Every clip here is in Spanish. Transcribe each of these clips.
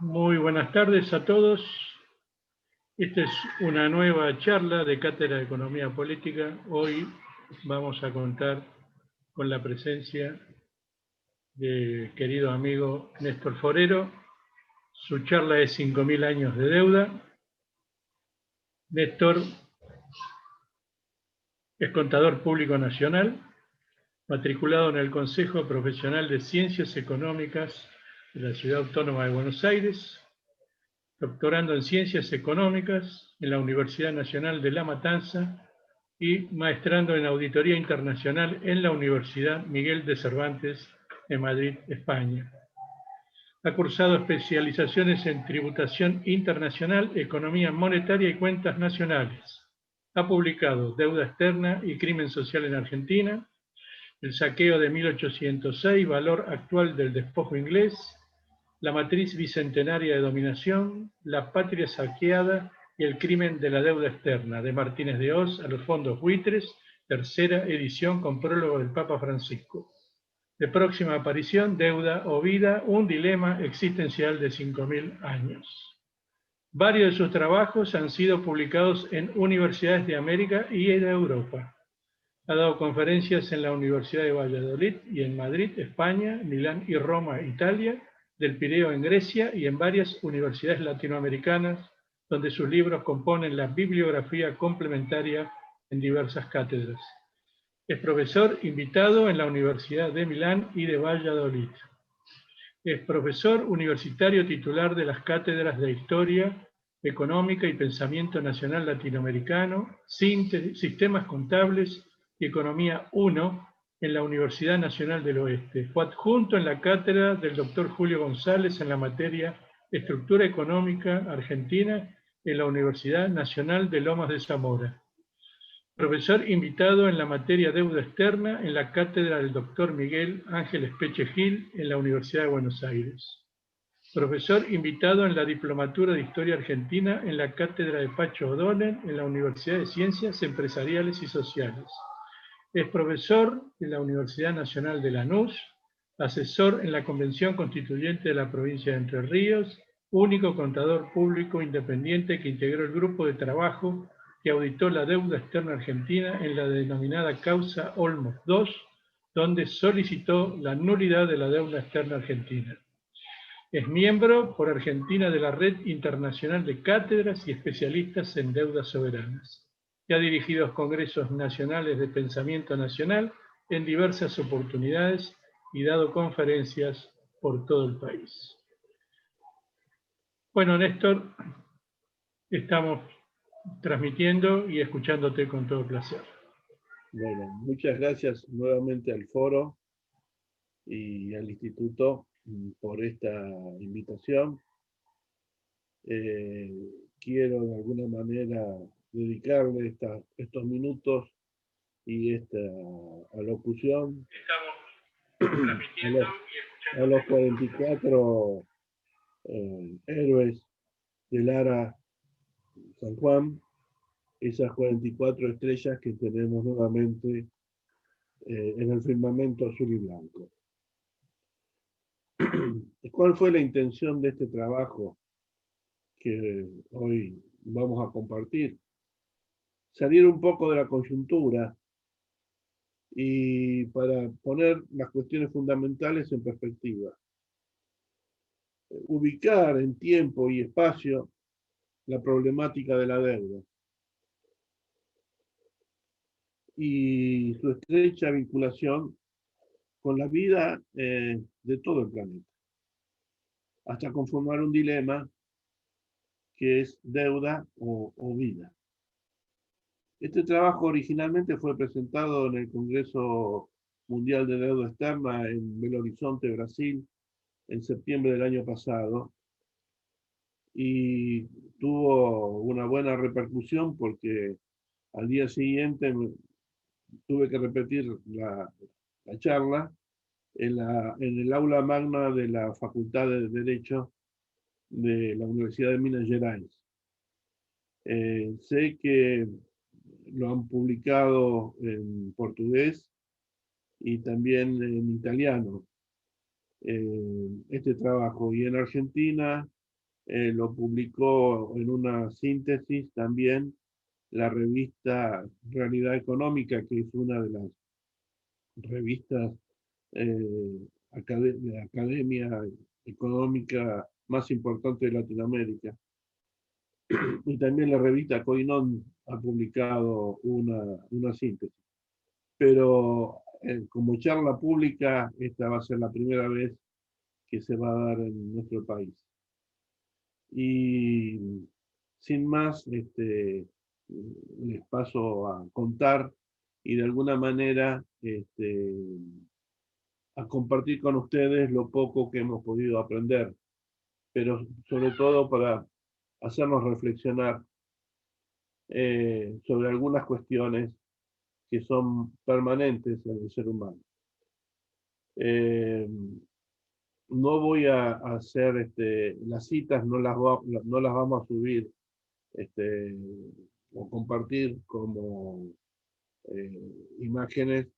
Muy buenas tardes a todos. Esta es una nueva charla de Cátedra de Economía Política. Hoy vamos a contar con la presencia del querido amigo Néstor Forero. Su charla es 5.000 años de deuda. Néstor es contador público nacional, matriculado en el Consejo Profesional de Ciencias Económicas de la Ciudad Autónoma de Buenos Aires, doctorando en Ciencias Económicas en la Universidad Nacional de La Matanza y maestrando en Auditoría Internacional en la Universidad Miguel de Cervantes de Madrid, España. Ha cursado especializaciones en Tributación Internacional, Economía Monetaria y Cuentas Nacionales. Ha publicado Deuda Externa y Crimen Social en Argentina, El saqueo de 1806, Valor actual del despojo inglés, La matriz bicentenaria de dominación, La patria saqueada y el crimen de la deuda externa, de Martínez de Oz a los fondos buitres, tercera edición con prólogo del Papa Francisco. De próxima aparición, Deuda o vida, un dilema existencial de 5.000 años. Varios de sus trabajos han sido publicados en universidades de América y de Europa. Ha dado conferencias en la Universidad de Valladolid y en Madrid, España, Milán y Roma, Italia, del Pireo en Grecia y en varias universidades latinoamericanas, donde sus libros componen la bibliografía complementaria en diversas cátedras. Es profesor invitado en la Universidad de Milán y de Valladolid. Es profesor universitario titular de las cátedras de Historia Económica y Pensamiento Nacional Latinoamericano, Sistemas Contables y Economía 1 en la Universidad Nacional del Oeste. Fue adjunto en la cátedra del doctor Julio González en la materia Estructura Económica Argentina en la Universidad Nacional de Lomas de Zamora. Profesor invitado en la materia Deuda Externa en la cátedra del doctor Miguel Ángel Espeche Gil en la Universidad de Buenos Aires. Profesor invitado en la Diplomatura de Historia Argentina en la cátedra de Pacho O'Donnell en la Universidad de Ciencias Empresariales y Sociales. Es profesor de la Universidad Nacional de Lanús, asesor en la Convención Constituyente de la Provincia de Entre Ríos, único contador público independiente que integró el grupo de trabajo que auditó la deuda externa argentina en la denominada causa Olmos II, donde solicitó la nulidad de la deuda externa argentina. Es miembro por Argentina de la Red Internacional de Cátedras y Especialistas en Deudas Soberanas, y ha dirigido congresos nacionales de pensamiento nacional en diversas oportunidades y dado conferencias por todo el país. Bueno, Néstor, estamos transmitiendo y escuchándote con todo placer. Bueno, muchas gracias nuevamente al foro y al instituto por esta invitación. Quiero de alguna manera dedicarle estos minutos y esta alocución a los 44 héroes del ARA San Juan, esas 44 estrellas que tenemos nuevamente en el firmamento azul y blanco. ¿Cuál fue la intención de este trabajo que hoy vamos a compartir? Salir un poco de la coyuntura y para poner las cuestiones fundamentales en perspectiva. Ubicar en tiempo y espacio la problemática de la deuda y su estrecha vinculación con la vida de todo el planeta, hasta conformar un dilema que es deuda o vida. Este trabajo originalmente fue presentado en el Congreso Mundial de Deuda Externa en Belo Horizonte, Brasil, en septiembre del año pasado, y tuvo una buena repercusión porque al día siguiente tuve que repetir la charla en el aula magna de la Facultad de Derecho de la Universidad de Minas Gerais. Sé que lo han publicado en portugués y también en italiano, este trabajo. Y en Argentina lo publicó en una síntesis también la revista Realidad Económica, que es una de las revistas de la Academia Económica más importante de Latinoamérica. Y también la revista Koinon ha publicado una síntesis. Pero como charla pública, esta va a ser la primera vez que se va a dar en nuestro país. Y sin más, les paso a contar y de alguna manera a compartir con ustedes lo poco que hemos podido aprender, pero sobre todo para hacernos reflexionar sobre algunas cuestiones que son permanentes en el ser humano. No voy a hacer las citas, no las vamos a subir o compartir como imágenes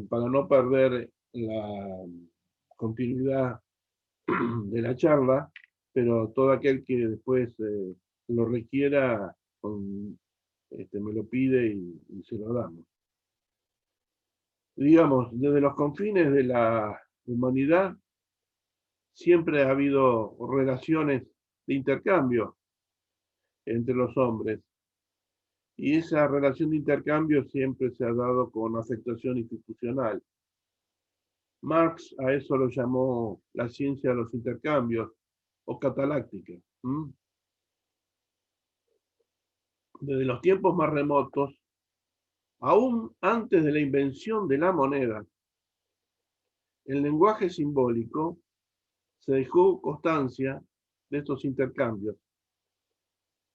para no perder la continuidad de la charla, pero todo aquel que después lo requiera me lo pide y se lo damos. Digamos, desde los confines de la humanidad siempre ha habido relaciones de intercambio entre los hombres. Y esa relación de intercambio siempre se ha dado con afectación institucional. Marx a eso lo llamó la ciencia de los intercambios o cataláctica. Desde los tiempos más remotos, aún antes de la invención de la moneda, el lenguaje simbólico se dejó constancia de estos intercambios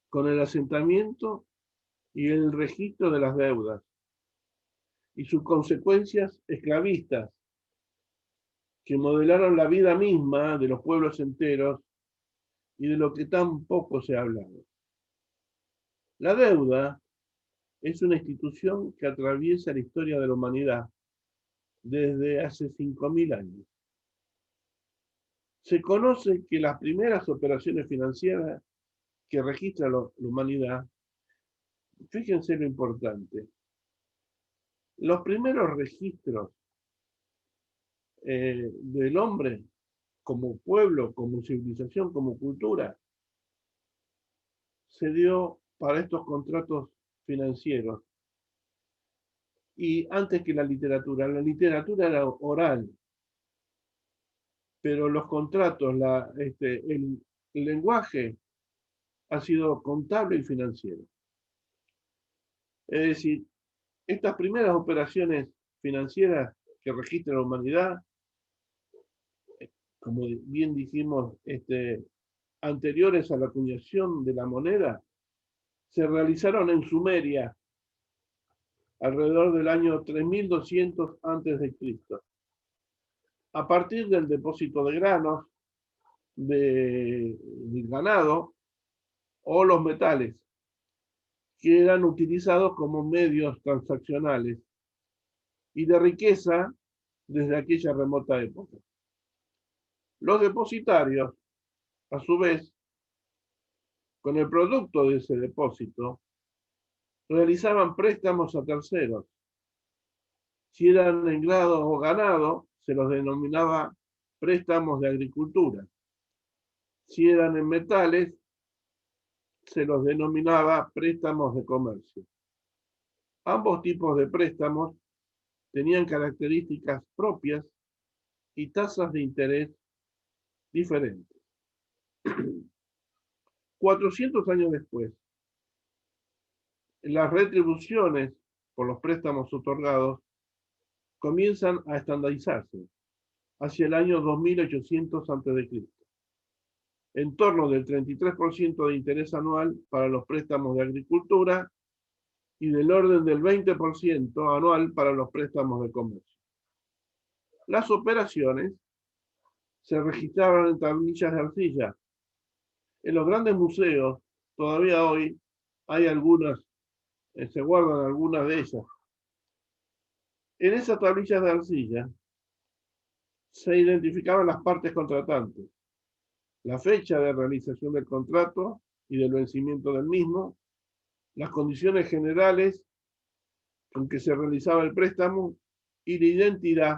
con el asentamiento y el registro de las deudas y sus consecuencias esclavistas que modelaron la vida misma de los pueblos enteros y de lo que tan poco se ha hablado. La deuda es una institución que atraviesa la historia de la humanidad desde hace 5.000 años. Se conoce que las primeras operaciones financieras que registra la humanidad, fíjense lo importante, los primeros registros del hombre como pueblo, como civilización, como cultura, se dio para estos contratos financieros. Y antes que la literatura era oral, pero los contratos, el lenguaje ha sido contable y financiero. Es decir, estas primeras operaciones financieras que registra la humanidad, como bien dijimos, anteriores a la acuñación de la moneda, se realizaron en Sumeria alrededor del año 3200 a.C. a partir del depósito de granos, del ganado o los metales, que eran utilizados como medios transaccionales y de riqueza desde aquella remota época. Los depositarios, a su vez, con el producto de ese depósito, realizaban préstamos a terceros. Si eran en grado o ganado, se los denominaba préstamos de agricultura. Si eran en metales, se los denominaba préstamos de comercio. Ambos tipos de préstamos tenían características propias y tasas de interés diferentes. 400 años después, las retribuciones por los préstamos otorgados comienzan a estandarizarse hacia el año 2800 a.C. En torno del 33% de interés anual para los préstamos de agricultura y del orden del 20% anual para los préstamos de comercio. Las operaciones se registraron en tablillas de arcilla. En los grandes museos, todavía hoy, hay algunas, se guardan algunas de ellas. En esas tablillas de arcilla se identificaban las partes contratantes. la fecha de realización del contrato y del vencimiento del mismo, las condiciones generales con que se realizaba el préstamo y la identidad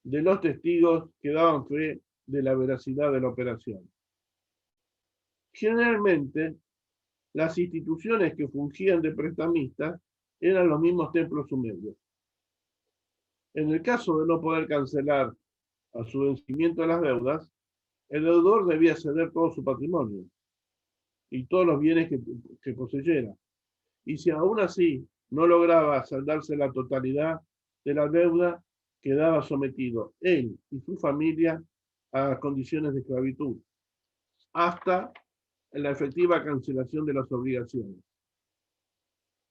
de los testigos que daban fe de la veracidad de la operación. Generalmente, las instituciones que fungían de prestamistas eran los mismos templos sumerios. En el caso de no poder cancelar a su vencimiento las deudas, el deudor debía ceder todo su patrimonio y todos los bienes que poseyera. Y si aún así no lograba saldarse la totalidad de la deuda, quedaba sometido él y su familia a condiciones de esclavitud, hasta la efectiva cancelación de las obligaciones.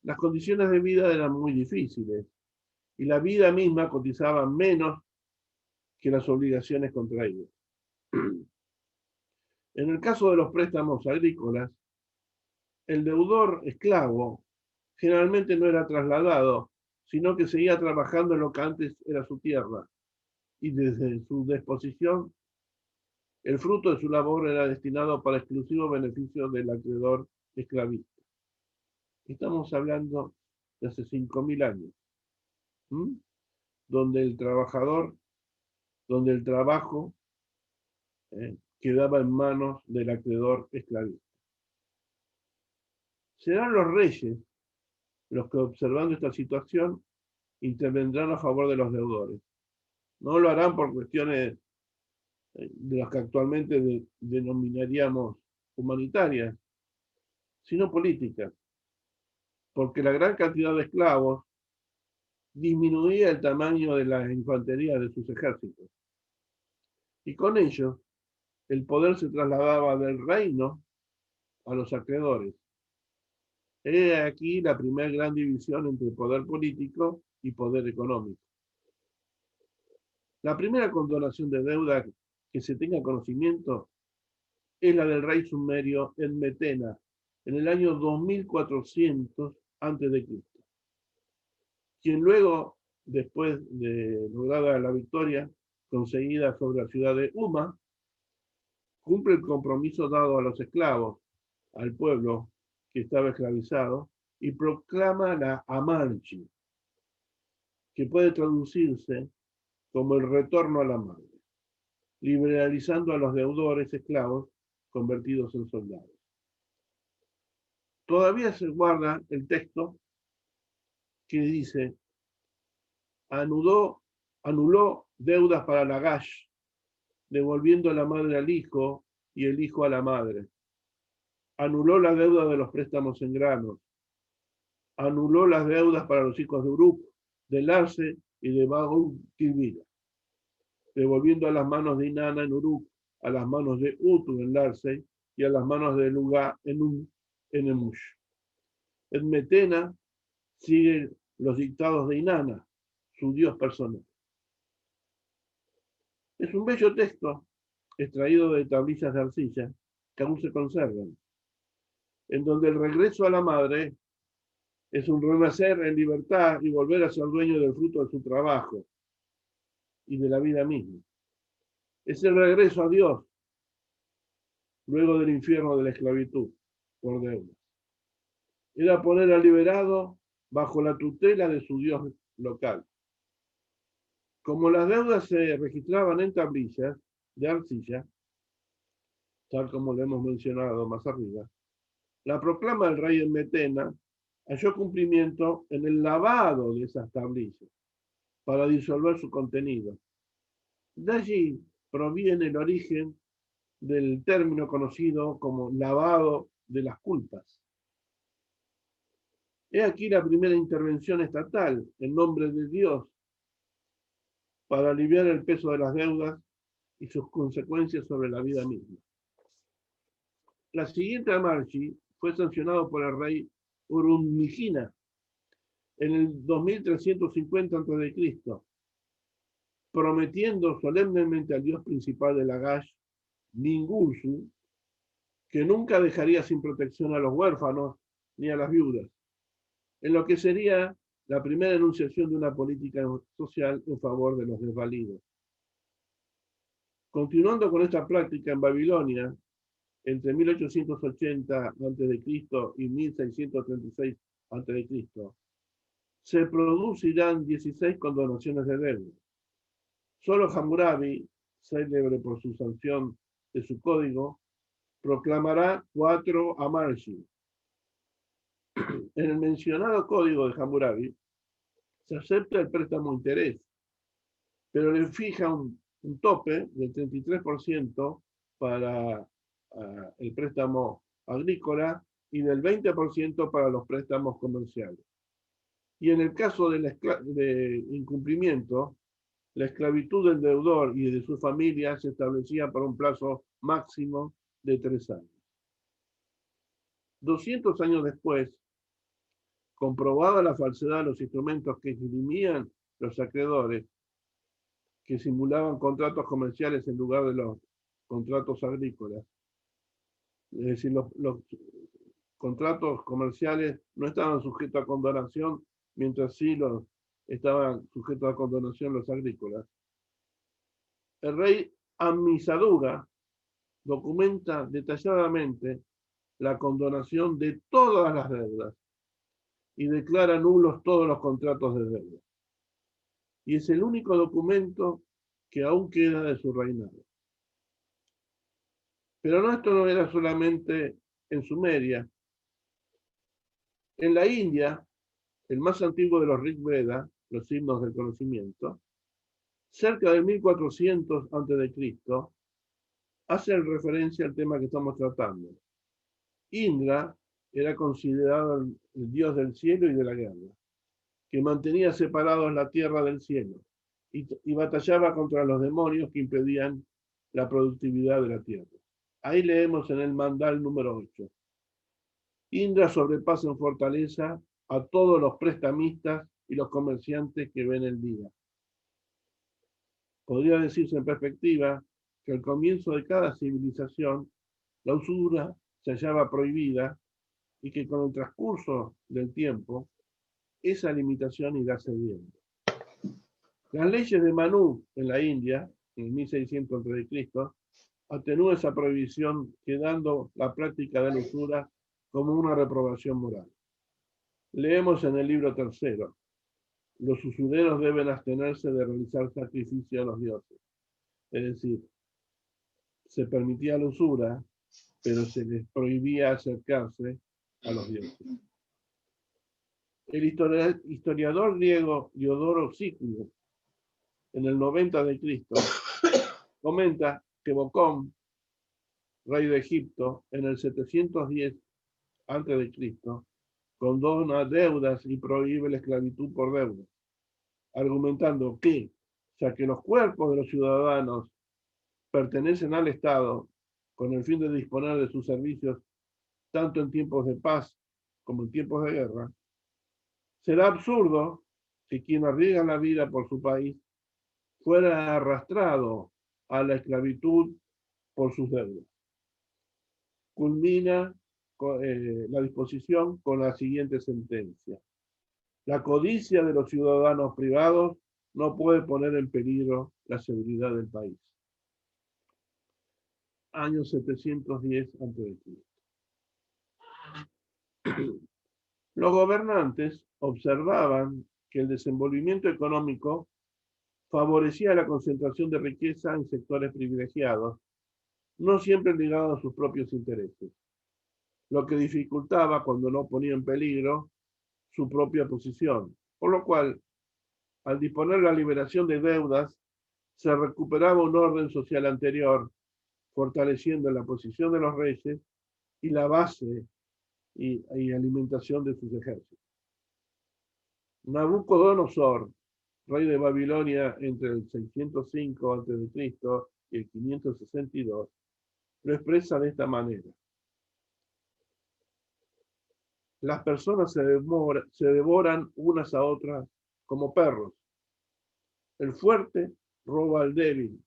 Las condiciones de vida eran muy difíciles y la vida misma cotizaba menos que las obligaciones contraídas. En el caso de los préstamos agrícolas, el deudor esclavo generalmente no era trasladado, sino que seguía trabajando en lo que antes era su tierra, y desde su disposición, el fruto de su labor era destinado para exclusivo beneficio del acreedor esclavista. Estamos hablando de hace 5.000 años, donde el trabajador, donde el trabajo quedaba en manos del acreedor esclavista. Serán los reyes los que, observando esta situación, intervendrán a favor de los deudores. No lo harán por cuestiones de las que actualmente denominaríamos humanitarias, sino políticas, porque la gran cantidad de esclavos disminuía el tamaño de la infantería de sus ejércitos. Y con ello, el poder se trasladaba del reino a los acreedores. He aquí la primera gran división entre poder político y poder económico. La primera condonación de deuda que se tenga conocimiento es la del rey sumerio Edmetena, en el año 2400 a.C., quien luego, después de lograda la victoria conseguida sobre la ciudad de Uma, cumple el compromiso dado a los esclavos, al pueblo que estaba esclavizado, y proclama la Amarchi, que puede traducirse como el retorno a la madre, liberalizando a los deudores esclavos convertidos en soldados. Todavía se guarda el texto que dice: anuló deudas para Lagash, devolviendo la madre al hijo y el hijo a la madre. Anuló la deuda de los préstamos en granos. Anuló las deudas para los hijos de Uruk, de Larse y de Bagu Kilvira, devolviendo a las manos de Inanna en Uruk, a las manos de Utu en Larse y a las manos de Luga en Emush. Edmetena sigue los dictados de Inanna, su dios personal. Es un bello texto extraído de tablillas de arcilla que aún se conservan, en donde el regreso a la madre es un renacer en libertad y volver a ser dueño del fruto de su trabajo y de la vida misma. Es el regreso a Dios luego del infierno de la esclavitud por deudas. Era poner al liberado bajo la tutela de su Dios local. Como las deudas se registraban en tablillas de arcilla, tal como lo hemos mencionado más arriba, la proclama del rey Edmetena halló cumplimiento en el lavado de esas tablillas para disolver su contenido. De allí proviene el origen del término conocido como lavado de las culpas. He aquí la primera intervención estatal en nombre de Dios para aliviar el peso de las deudas y sus consecuencias sobre la vida misma. La siguiente Amarchi fue sancionado por el rey Urunmijina en el 2350 a.C., prometiendo solemnemente al dios principal de Lagash, Ningusu, que nunca dejaría sin protección a los huérfanos ni a las viudas, en lo que sería la primera enunciación de una política social en favor de los desvalidos. Continuando con esta práctica en Babilonia, entre 1880 a.C. y 1636 a.C., se producirán 16 condonaciones de deuda. Solo Hammurabi, célebre por su sanción de su código, proclamará 4 amarshi. En el mencionado código de Hammurabi se acepta el préstamo interés, pero le fija un tope del 33% para el préstamo agrícola y del 20% para los préstamos comerciales. Y en el caso de incumplimiento, la esclavitud del deudor y de su familia se establecía por un plazo máximo de 3 años. 200 años después, comprobada la falsedad de los instrumentos que esgrimían los acreedores, que simulaban contratos comerciales en lugar de los contratos agrícolas, es decir, los contratos comerciales no estaban sujetos a condonación, mientras sí estaban sujetos a condonación los agrícolas. El rey Ammisaduqa documenta detalladamente la condonación de todas las deudas y declara nulos todos los contratos de deuda. Y es el único documento que aún queda de su reinado. Pero esto no era solamente en Sumeria. En la India, el más antiguo de los Rig Veda, los himnos del conocimiento, cerca de 1400 a.C., hacen referencia al tema que estamos tratando. Indra era considerado el dios del cielo y de la guerra, que mantenía separados la tierra del cielo y batallaba contra los demonios que impedían la productividad de la tierra. Ahí leemos en el mandal número 8. Indra sobrepasa en fortaleza a todos los prestamistas y los comerciantes que ven el día. Podría decirse en perspectiva que al comienzo de cada civilización, la usura se hallaba prohibida y que con el transcurso del tiempo, esa limitación irá cediendo. Las leyes de Manu en la India, en 1600 a.C., atenúa esa prohibición, quedando la práctica de la usura como una reprobación moral. Leemos en el libro 3: los usureros deben abstenerse de realizar sacrificio a los dioses. Es decir, se permitía la usura, pero se les prohibía acercarse a los dioses. El historiador griego Diodoro Sículo, en el 90 de Cristo, comenta que Bocón, rey de Egipto, en el 710 a.C., condona deudas y prohíbe la esclavitud por deuda, argumentando que, ya que los cuerpos de los ciudadanos pertenecen al Estado con el fin de disponer de sus servicios tanto en tiempos de paz como en tiempos de guerra, será absurdo que quien arriesga la vida por su país fuera arrastrado a la esclavitud por sus deudas. Culmina la disposición con la siguiente sentencia: la codicia de los ciudadanos privados no puede poner en peligro la seguridad del país. Año 710 a.C. Los gobernantes observaban que el desenvolvimiento económico favorecía la concentración de riqueza en sectores privilegiados, no siempre ligados a sus propios intereses, lo que dificultaba, cuando no ponía en peligro, su propia posición, por lo cual, al disponer la liberación de deudas, se recuperaba un orden social anterior, fortaleciendo la posición de los reyes y la base y alimentación de sus ejércitos. Nabucodonosor, rey de Babilonia entre el 605 a.C. y el 562, lo expresa de esta manera: las personas se devoran unas a otras como perros. El fuerte roba al débil.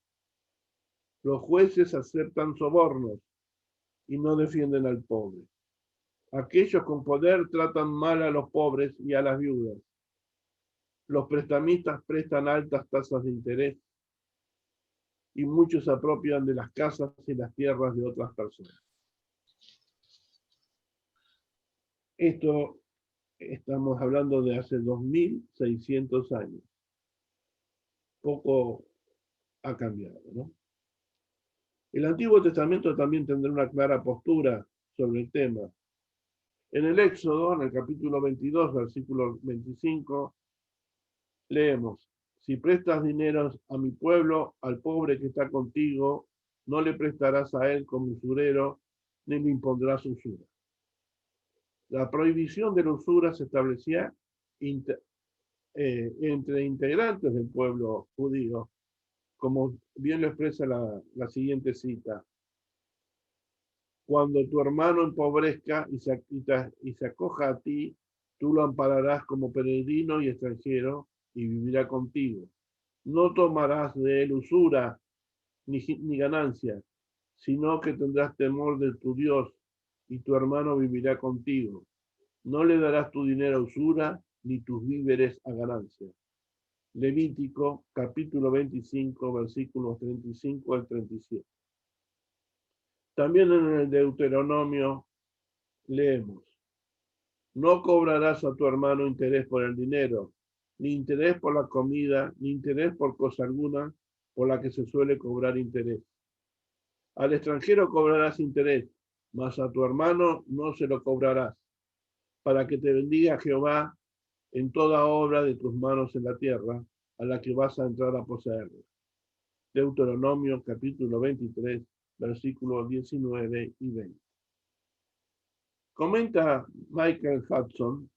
Los jueces aceptan sobornos y no defienden al pobre. Aquellos con poder tratan mal a los pobres y a las viudas. Los prestamistas prestan altas tasas de interés. y muchos se apropian de las casas y las tierras de otras personas. Esto estamos hablando de hace 2600 años. Poco ha cambiado, ¿no? El Antiguo Testamento también tendrá una clara postura sobre el tema. En el Éxodo, en el capítulo 22, versículo 25, leemos: si prestas dinero a mi pueblo, al pobre que está contigo, no le prestarás a él como usurero, ni le impondrás usura. La prohibición de la usura se establecía entre integrantes del pueblo judío, como bien lo expresa la siguiente cita: cuando tu hermano empobrezca y se acoja a ti, tú lo ampararás como peregrino y extranjero y vivirá contigo. No tomarás de él usura ni ganancia, sino que tendrás temor de tu Dios y tu hermano vivirá contigo. No le darás tu dinero a usura ni tus víveres a ganancia. Levítico capítulo 25, versículos 35 al 37. También en el Deuteronomio leemos: no cobrarás a tu hermano interés por el dinero, ni interés por la comida, ni interés por cosa alguna por la que se suele cobrar interés. Al extranjero cobrarás interés, mas a tu hermano no se lo cobrarás, para que te bendiga Jehová en toda obra de tus manos en la tierra, a la que vas a entrar a poseerla. Deuteronomio capítulo 23, versículos 19 y 20. Comenta Michael Hudson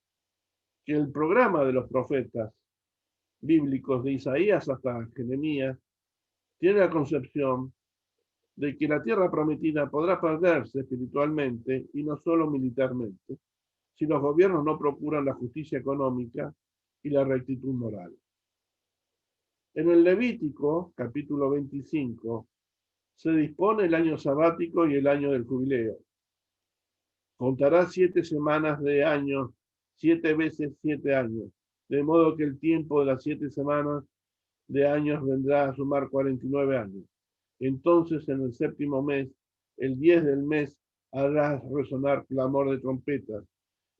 que el programa de los profetas bíblicos de Isaías hasta Jeremías tiene la concepción de que la tierra prometida podrá perderse espiritualmente y no solo militarmente, si los gobiernos no procuran la justicia económica y la rectitud moral. En el Levítico, capítulo 25, se dispone el año sabático y el año del jubileo. Contará 7 semanas de años, 7 veces 7 años, de modo que el tiempo de las 7 semanas de años vendrá a sumar 49 años. Entonces, en el 7º mes, el 10 del mes, harás resonar clamor de trompetas.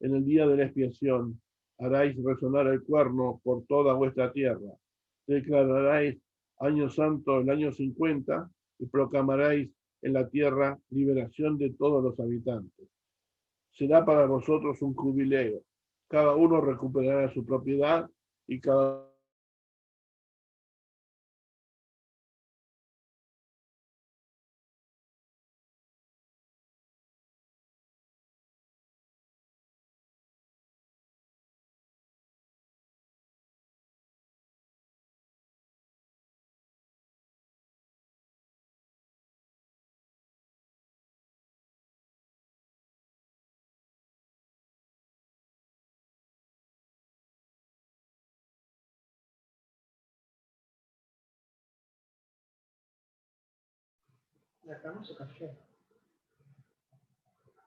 En el día de la expiación, haráis resonar el cuerno por toda vuestra tierra. Declararéis año santo el año 50 y proclamaréis en la tierra liberación de todos los habitantes. Será para vosotros un jubileo. Cada uno recuperará su propiedad y cada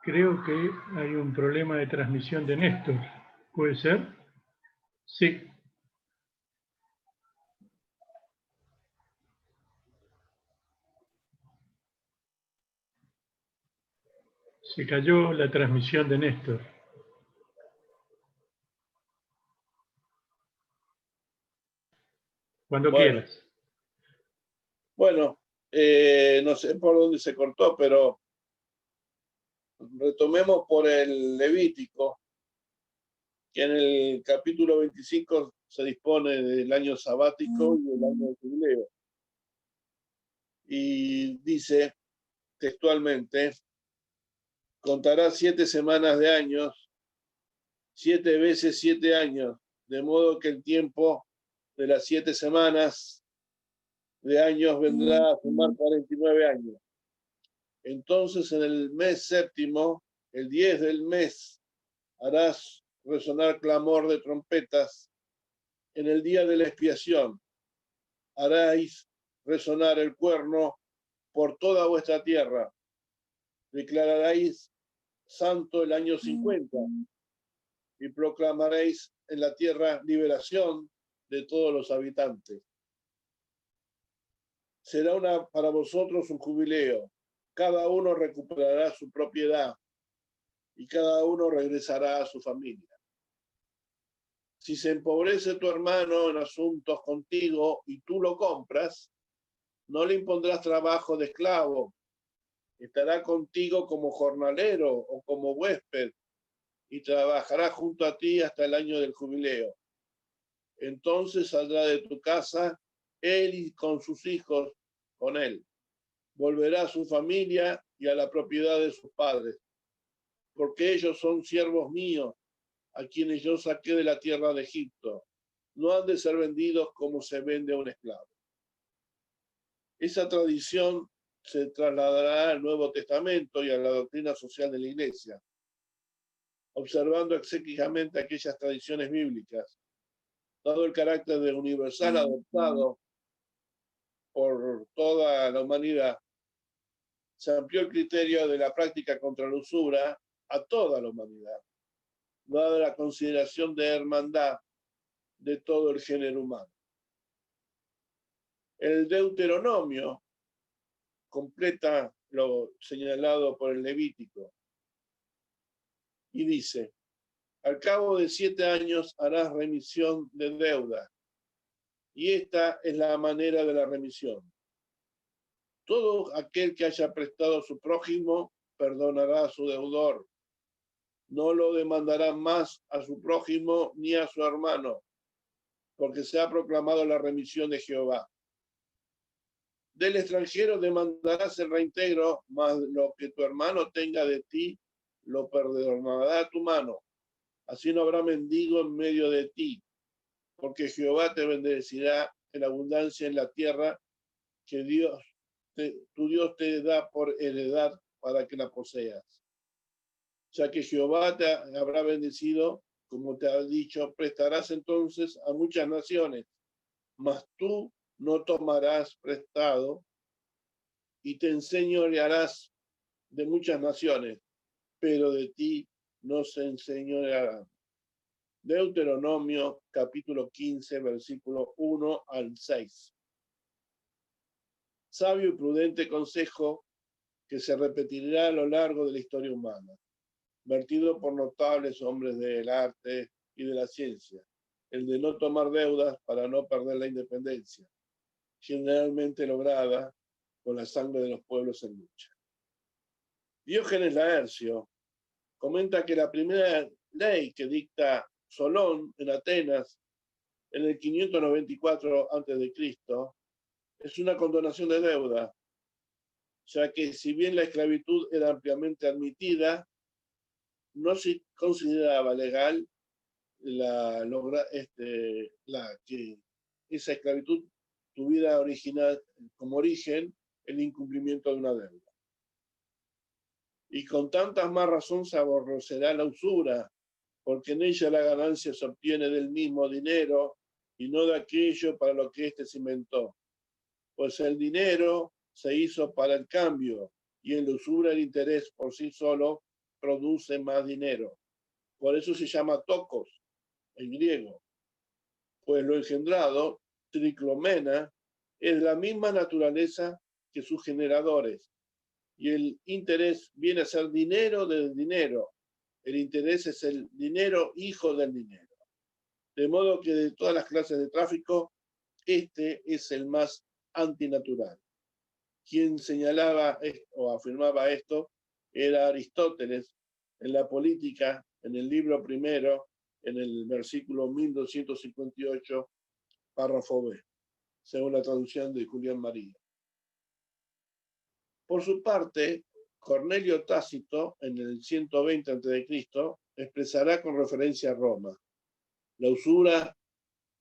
Creo que hay un problema de transmisión de Néstor. ¿Puede ser? Sí. Se cayó la transmisión de Néstor. Cuando quieras. Bueno, no sé por dónde se cortó, pero retomemos por el Levítico, que en el capítulo 25 se dispone del año sabático y del año de jubileo. Y dice textualmente: contará 7 semanas de años, 7 veces 7 años, de modo que el tiempo de las 7 semanas de años vendrá a sumar 49 años. Entonces, en el mes 7º, el 10 del mes, harás resonar clamor de trompetas. En el día de la expiación, haráis resonar el cuerno por toda vuestra tierra. Declararéis santo el año 50 y proclamaréis en la tierra liberación de todos los habitantes. Será para vosotros un jubileo. Cada uno recuperará su propiedad y cada uno regresará a su familia. Si se empobrece tu hermano en asuntos contigo y tú lo compras, no le impondrás trabajo de esclavo. Estará contigo como jornalero o como huésped y trabajará junto a ti hasta el año del jubileo. Entonces saldrá de tu casa él y con sus hijos con él. Volverá a su familia y a la propiedad de sus padres, porque ellos son siervos míos, a quienes yo saqué de la tierra de Egipto. No han de ser vendidos como se vende a un esclavo. Esa tradición se trasladará al Nuevo Testamento y a la doctrina social de la Iglesia, observando exégeticamente aquellas tradiciones bíblicas. Dado el carácter de universal adoptado por toda la humanidad, se amplió el criterio de la práctica contra la usura a toda la humanidad, dada la consideración de hermandad de todo el género humano. El Deuteronomio completa lo señalado por el Levítico y dice: al cabo de 7 años harás remisión de deuda, y esta es la manera de la remisión. Todo aquel que haya prestado a su prójimo perdonará a su deudor. No lo demandará más a su prójimo ni a su hermano, porque se ha proclamado la remisión de Jehová. Del extranjero demandarás el reintegro, mas lo que tu hermano tenga de ti lo perdonará tu mano. Así no habrá mendigo en medio de ti, porque Jehová te bendecirá en abundancia en la tierra que tu Dios te da por heredad para que la poseas. Ya que Jehová te habrá bendecido, como te ha dicho, prestarás entonces a muchas naciones, mas tú no tomarás prestado y te enseñorearás de muchas naciones, pero de ti no se enseñorearán. Deuteronomio capítulo 15, versículo 1 al 6. Sabio y prudente consejo que se repetirá a lo largo de la historia humana, vertido por notables hombres del arte y de la ciencia, el de no tomar deudas para no perder la independencia, generalmente lograda con la sangre de los pueblos en lucha. Diógenes Laercio comenta que la primera ley que dicta Solón en Atenas en el 594 a.C. es una condonación de deuda, ya que si bien la esclavitud era ampliamente admitida, no se consideraba legal que esa esclavitud tuviera como origen el incumplimiento de una deuda. Y con tantas más razón se aborrecerá la usura, porque en ella la ganancia se obtiene del mismo dinero y no de aquello para lo que éste se inventó. Pues el dinero se hizo para el cambio y en la usura el interés por sí solo produce más dinero. Por eso se llama tokos en griego, pues lo engendrado, triclomena, es la misma naturaleza que sus generadores, y el interés viene a ser dinero del dinero. El interés es el dinero hijo del dinero. De modo que de todas las clases de tráfico, este es el más antinatural. Quien señalaba o afirmaba esto era Aristóteles en la Política, en el libro primero, en el versículo 1258, párrafo B, según la traducción de Julián María. Por su parte, Cornelio Tácito, en el 120 a.C., expresará con referencia a Roma: la usura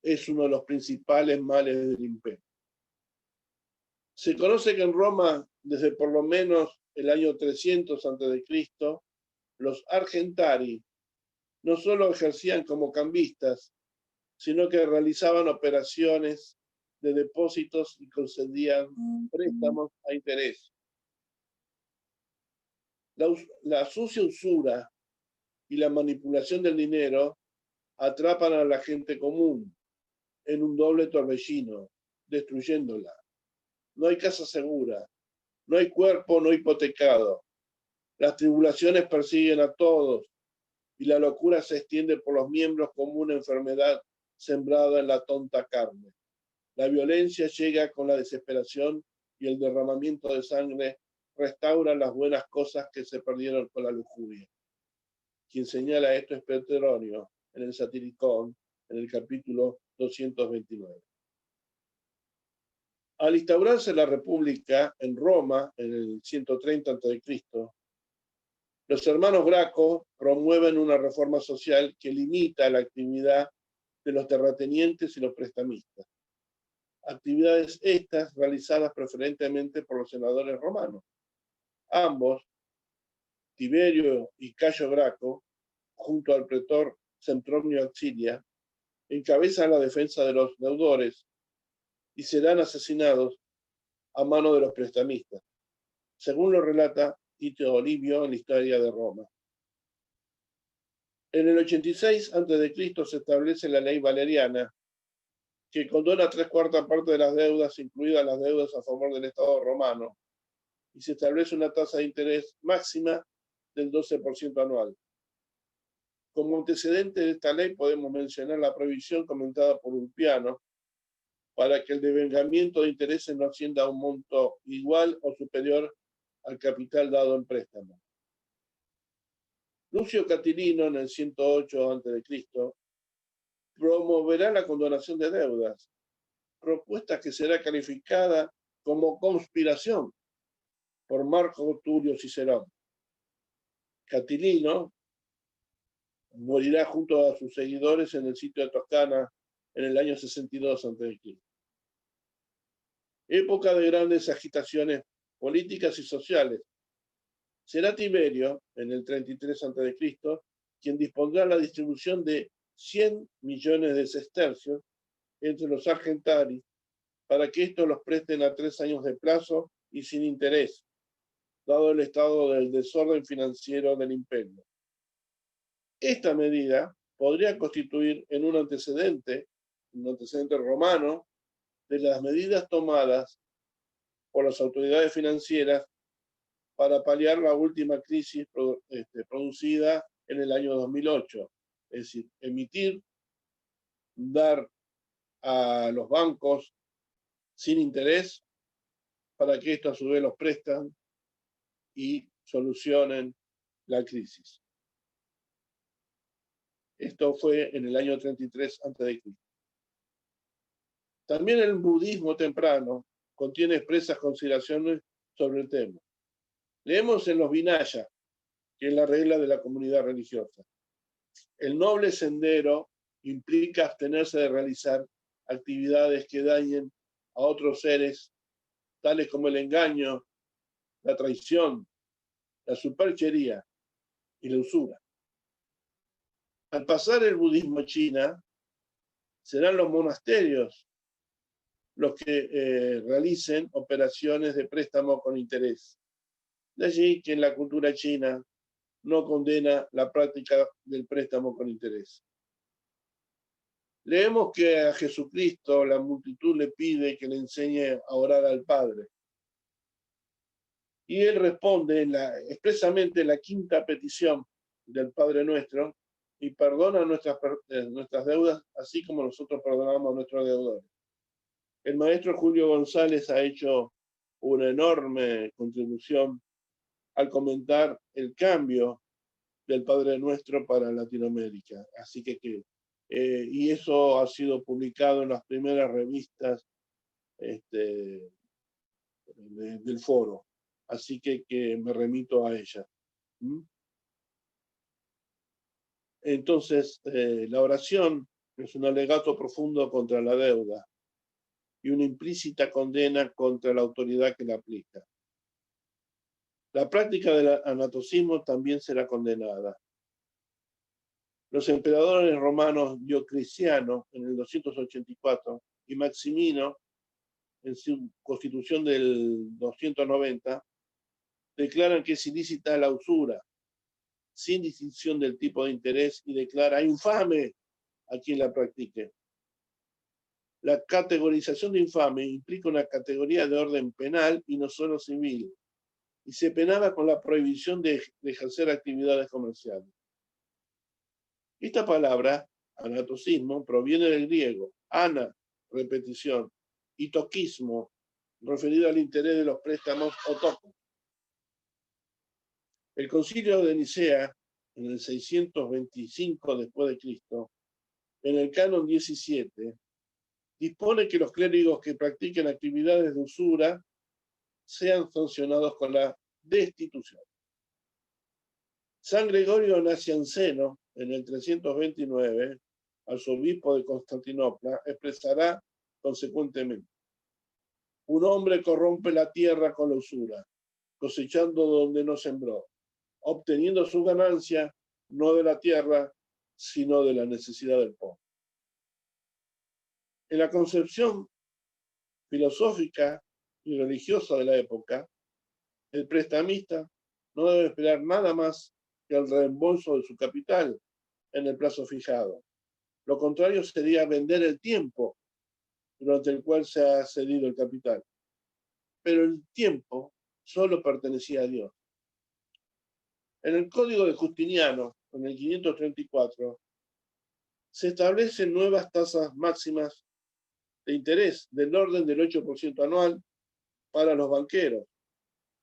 es uno de los principales males del imperio. Se conoce que en Roma, desde por lo menos el año 300 a.C., los argentari no solo ejercían como cambistas, sino que realizaban operaciones de depósitos y concedían préstamos a interés. La sucia usura y la manipulación del dinero atrapan a la gente común en un doble torbellino, destruyéndola. no hay casa segura, no hay cuerpo no hipotecado. Las tribulaciones persiguen a todos y la locura se extiende por los miembros como una enfermedad sembrada en la tonta carne. La violencia llega con la desesperación y el derramamiento de sangre restaura las buenas cosas que se perdieron con la lujuria. Quien señala esto es Petronio en el Satiricón, en el capítulo 229. Al instaurarse la República en Roma, en el 130 a.C., los hermanos Graco promueven una reforma social que limita la actividad de los terratenientes y los prestamistas. Actividades estas realizadas preferentemente por los senadores romanos. Ambos, Tiberio y Cayo Graco, junto al pretor Sempronio Axilia, encabezan la defensa de los deudores y serán asesinados a mano de los prestamistas, según lo relata Tito Livio en la Historia de Roma. En el 86 a.C. se establece la ley valeriana, que condona 3/4 partes de las deudas, incluidas las deudas a favor del Estado romano, y se establece una tasa de interés máxima del 12% anual. Como antecedente de esta ley podemos mencionar la prohibición comentada por Ulpiano para que el devengamiento de intereses no ascienda a un monto igual o superior al capital dado en préstamo. Lucio Catilino, en el 108 a.C., promoverá la condonación de deudas, propuesta que será calificada como conspiración por Marco Tulio Cicerón. Catilino morirá junto a sus seguidores en el sitio de Toscana en el año 62 a.C. Época de grandes agitaciones políticas y sociales. Será Tiberio, en el 33 a.C., quien dispondrá la distribución de 100 millones de sestercios entre los argentaris para que estos los presten a 3 años de plazo y sin interés, dado el estado del desorden financiero del imperio. Esta medida podría constituir en un antecedente romano de las medidas tomadas por las autoridades financieras para paliar la última crisis producida en el año 2008. Es decir, emitir, dar a los bancos sin interés para que estos a su vez los prestan y solucionen la crisis. Esto fue en el año 33 a.C. También el budismo temprano contiene expresas consideraciones sobre el tema. Leemos en los Vinaya, que es la regla de la comunidad religiosa. El noble sendero implica abstenerse de realizar actividades que dañen a otros seres, tales como el engaño, la traición, la superchería y la usura. Al pasar el budismo a China, serán los monasterios los que realicen operaciones de préstamo con interés. De allí que en la cultura china no condena la práctica del préstamo con interés. Leemos que a Jesucristo la multitud le pide que le enseñe a orar al Padre. Y él responde expresamente en la quinta petición del Padre Nuestro, y perdona nuestras deudas, así como nosotros perdonamos a nuestros deudores. El maestro Julio González ha hecho una enorme contribución al comentar el cambio del Padre Nuestro para Latinoamérica. Así y eso ha sido publicado en las primeras revistas del foro. Así que me remito a ella. Entonces, la oración es un alegato profundo contra la deuda y una implícita condena contra la autoridad que la aplica. La práctica del anatocismo también será condenada. Los emperadores romanos Diocleciano en el 284 y Maximino en su constitución del 290 declaran que es ilícita la usura, sin distinción del tipo de interés, y declara infame a quien la practique. La categorización de infame implica una categoría de orden penal y no solo civil, y se penaba con la prohibición de ejercer actividades comerciales. Esta palabra, anatocismo, proviene del griego, ana, repetición, y toquismo, referido al interés de los préstamos o tocos. El concilio de Nicea, en el 625 después de Cristo, en el canon 17, dispone que los clérigos que practiquen actividades de usura sean sancionados con la destitución. San Gregorio Nacianceno, en el 329, arzobispo de Constantinopla, expresará consecuentemente: un hombre corrompe la tierra con la usura, cosechando donde no sembró, obteniendo su ganancia no de la tierra, sino de la necesidad del pobre. En la concepción filosófica y religiosa de la época, el prestamista no debe esperar nada más que el reembolso de su capital en el plazo fijado. Lo contrario sería vender el tiempo durante el cual se ha cedido el capital. Pero el tiempo solo pertenecía a Dios. En el Código de Justiniano, en el 534, se establecen nuevas tasas máximas de interés del orden del 8% anual para los banqueros,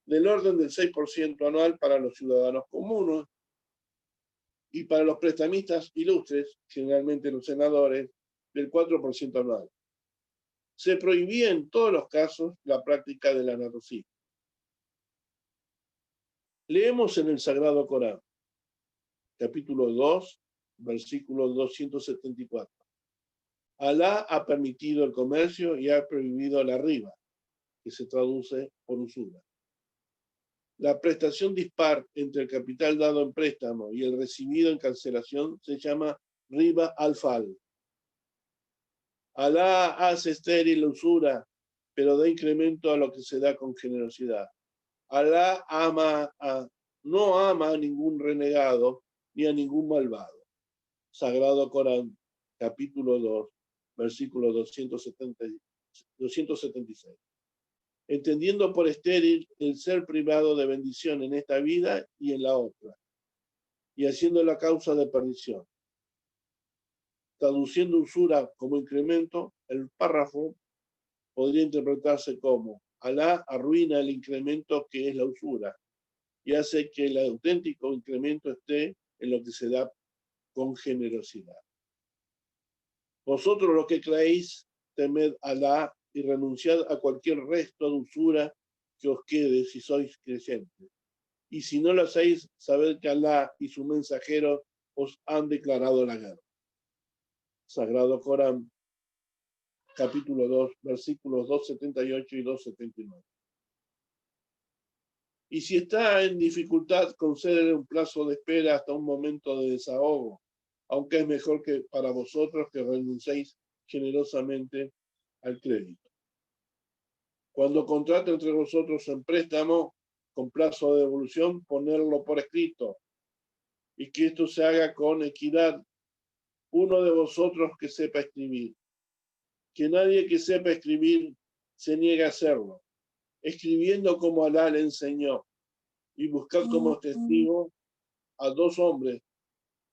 del orden del 6% anual para los ciudadanos comunes y para los prestamistas ilustres, generalmente los senadores, del 4% anual. Se prohibía en todos los casos la práctica del anatocismo. Leemos en el Sagrado Corán, capítulo 2, versículo 274. Alá ha permitido el comercio y ha prohibido la riba, que se traduce por usura. La prestación dispar entre el capital dado en préstamo y el recibido en cancelación se llama riba al-fal. Alá hace estéril la usura, pero da incremento a lo que se da con generosidad. Alá no ama a ningún renegado ni a ningún malvado. Sagrado Corán, capítulo 2, versículo 276. Entendiendo por estéril el ser privado de bendición en esta vida y en la otra, y haciendo la causa de perdición. Traduciendo usura como incremento, el párrafo podría interpretarse como: Alá arruina el incremento que es la usura y hace que el auténtico incremento esté en lo que se da con generosidad. Vosotros los que creéis, temed a Alá y renunciad a cualquier resto de usura que os quede si sois creyentes. Y si no lo hacéis, sabed que Alá y su mensajero os han declarado la guerra. Sagrado Corán, capítulo 2, versículos 278 y 279. Y si está en dificultad, concédele un plazo de espera hasta un momento de desahogo, aunque es mejor que para vosotros que renunciéis generosamente al crédito. Cuando contrate entre vosotros en préstamo con plazo de devolución, ponerlo por escrito y que esto se haga con equidad. Uno de vosotros que sepa escribir. Que nadie que sepa escribir se niegue a hacerlo, escribiendo como Alá le enseñó, y buscar como testigo a 2 hombres,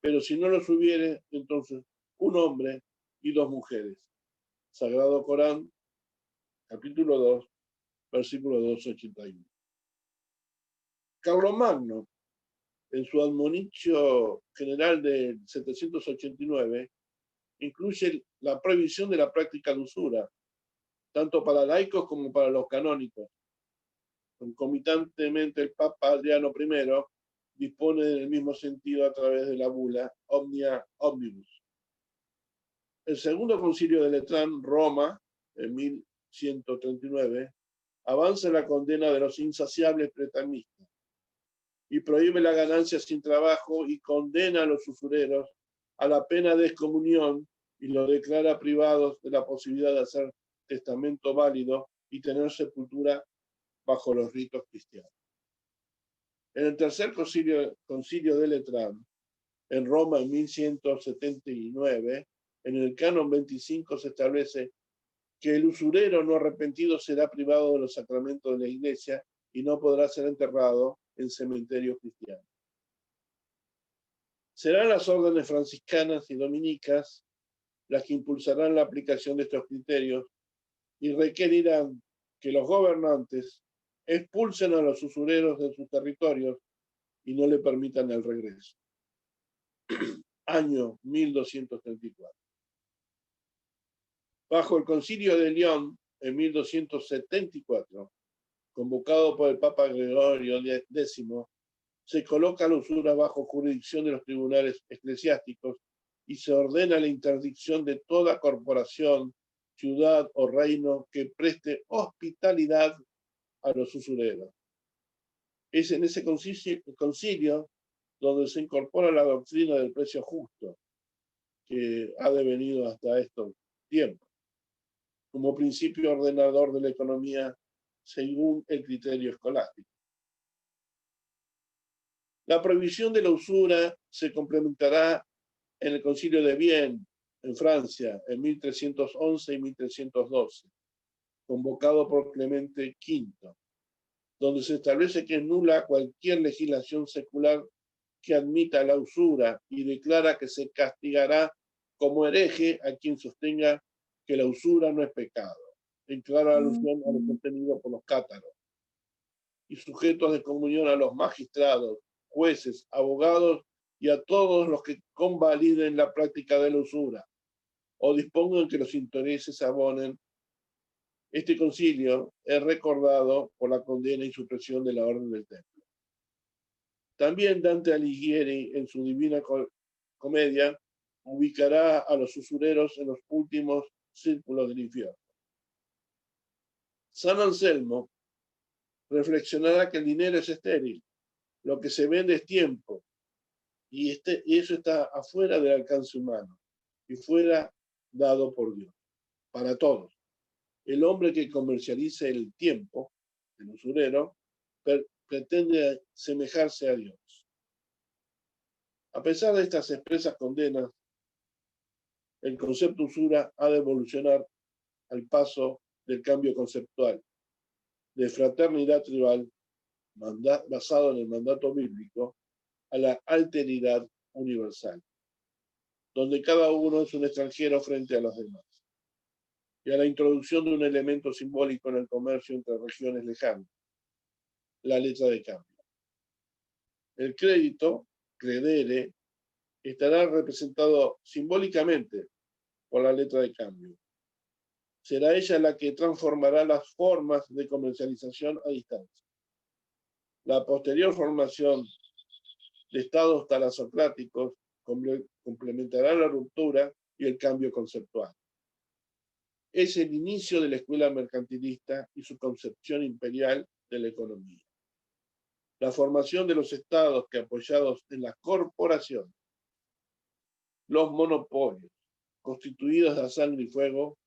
pero si no los hubiere, entonces 1 hombre y 2 mujeres. Sagrado Corán, capítulo 2, versículo 281. Carlomagno, en su admonicio general del 789, incluye la prohibición de la práctica de usura, tanto para laicos como para los canónicos. Concomitantemente, el Papa Adriano I dispone en el mismo sentido a través de la bula Omnia Omnibus. El segundo concilio de Letrán, Roma, en 1139, avanza en la condena de los insaciables prestamistas y prohíbe la ganancia sin trabajo y condena a los usureros a la pena de excomunión y los declara privados de la posibilidad de hacer testamento válido y tener sepultura bajo los ritos cristianos. En el tercer concilio de Letrán, en Roma en 1179, en el canon 25 se establece que el usurero no arrepentido será privado de los sacramentos de la Iglesia y no podrá ser enterrado en cementerios cristianos. Serán las órdenes franciscanas y dominicas las que impulsarán la aplicación de estos criterios y requerirán que los gobernantes expulsen a los usureros de sus territorios y no le permitan el regreso. Año 1234. Bajo el Concilio de León, en 1274, convocado por el Papa Gregorio X, se coloca la usura bajo jurisdicción de los tribunales eclesiásticos y se ordena la interdicción de toda corporación, ciudad o reino que preste hospitalidad a los usureros. Es en ese concilio donde se incorpora la doctrina del precio justo, que ha devenido hasta estos tiempos, como principio ordenador de la economía según el criterio escolástico. La prohibición de la usura se complementará en el Concilio de Vienne, en Francia, en 1311 y 1312, convocado por Clemente V, donde se establece que es nula cualquier legislación secular que admita la usura y declara que se castigará como hereje a quien sostenga que la usura no es pecado, en clara alusión a lo contenido por los cátaros, y sujetos de comunión a los magistrados, jueces, abogados y a todos los que convaliden la práctica de la usura o dispongan que los intereses abonen. Este concilio es recordado por la condena y supresión de la Orden del Templo. También Dante Alighieri, en su Divina Comedia, ubicará a los usureros en los últimos círculos del infierno. San Anselmo reflexionará que el dinero es estéril, lo que se vende es tiempo, y eso está afuera del alcance humano, y fuera dado por Dios, para todos. El hombre que comercialice el tiempo, el usurero, pretende semejarse a Dios. A pesar de estas expresas condenas, el concepto usura ha de evolucionar al paso del cambio conceptual, de fraternidad tribal, basado en el mandato bíblico, a la alteridad universal, donde cada uno es un extranjero frente a los demás, y a la introducción de un elemento simbólico en el comercio entre regiones lejanas, la letra de cambio. El crédito, credere, estará representado simbólicamente por la letra de cambio. Será ella la que transformará las formas de comercialización a distancia. La posterior formación de estados talasocráticos complementará la ruptura y el cambio conceptual. Es el inicio de la escuela mercantilista y su concepción imperial de la economía. La formación de los estados que, apoyados en la corporación, los monopolios, constituidos a sangre y fuego,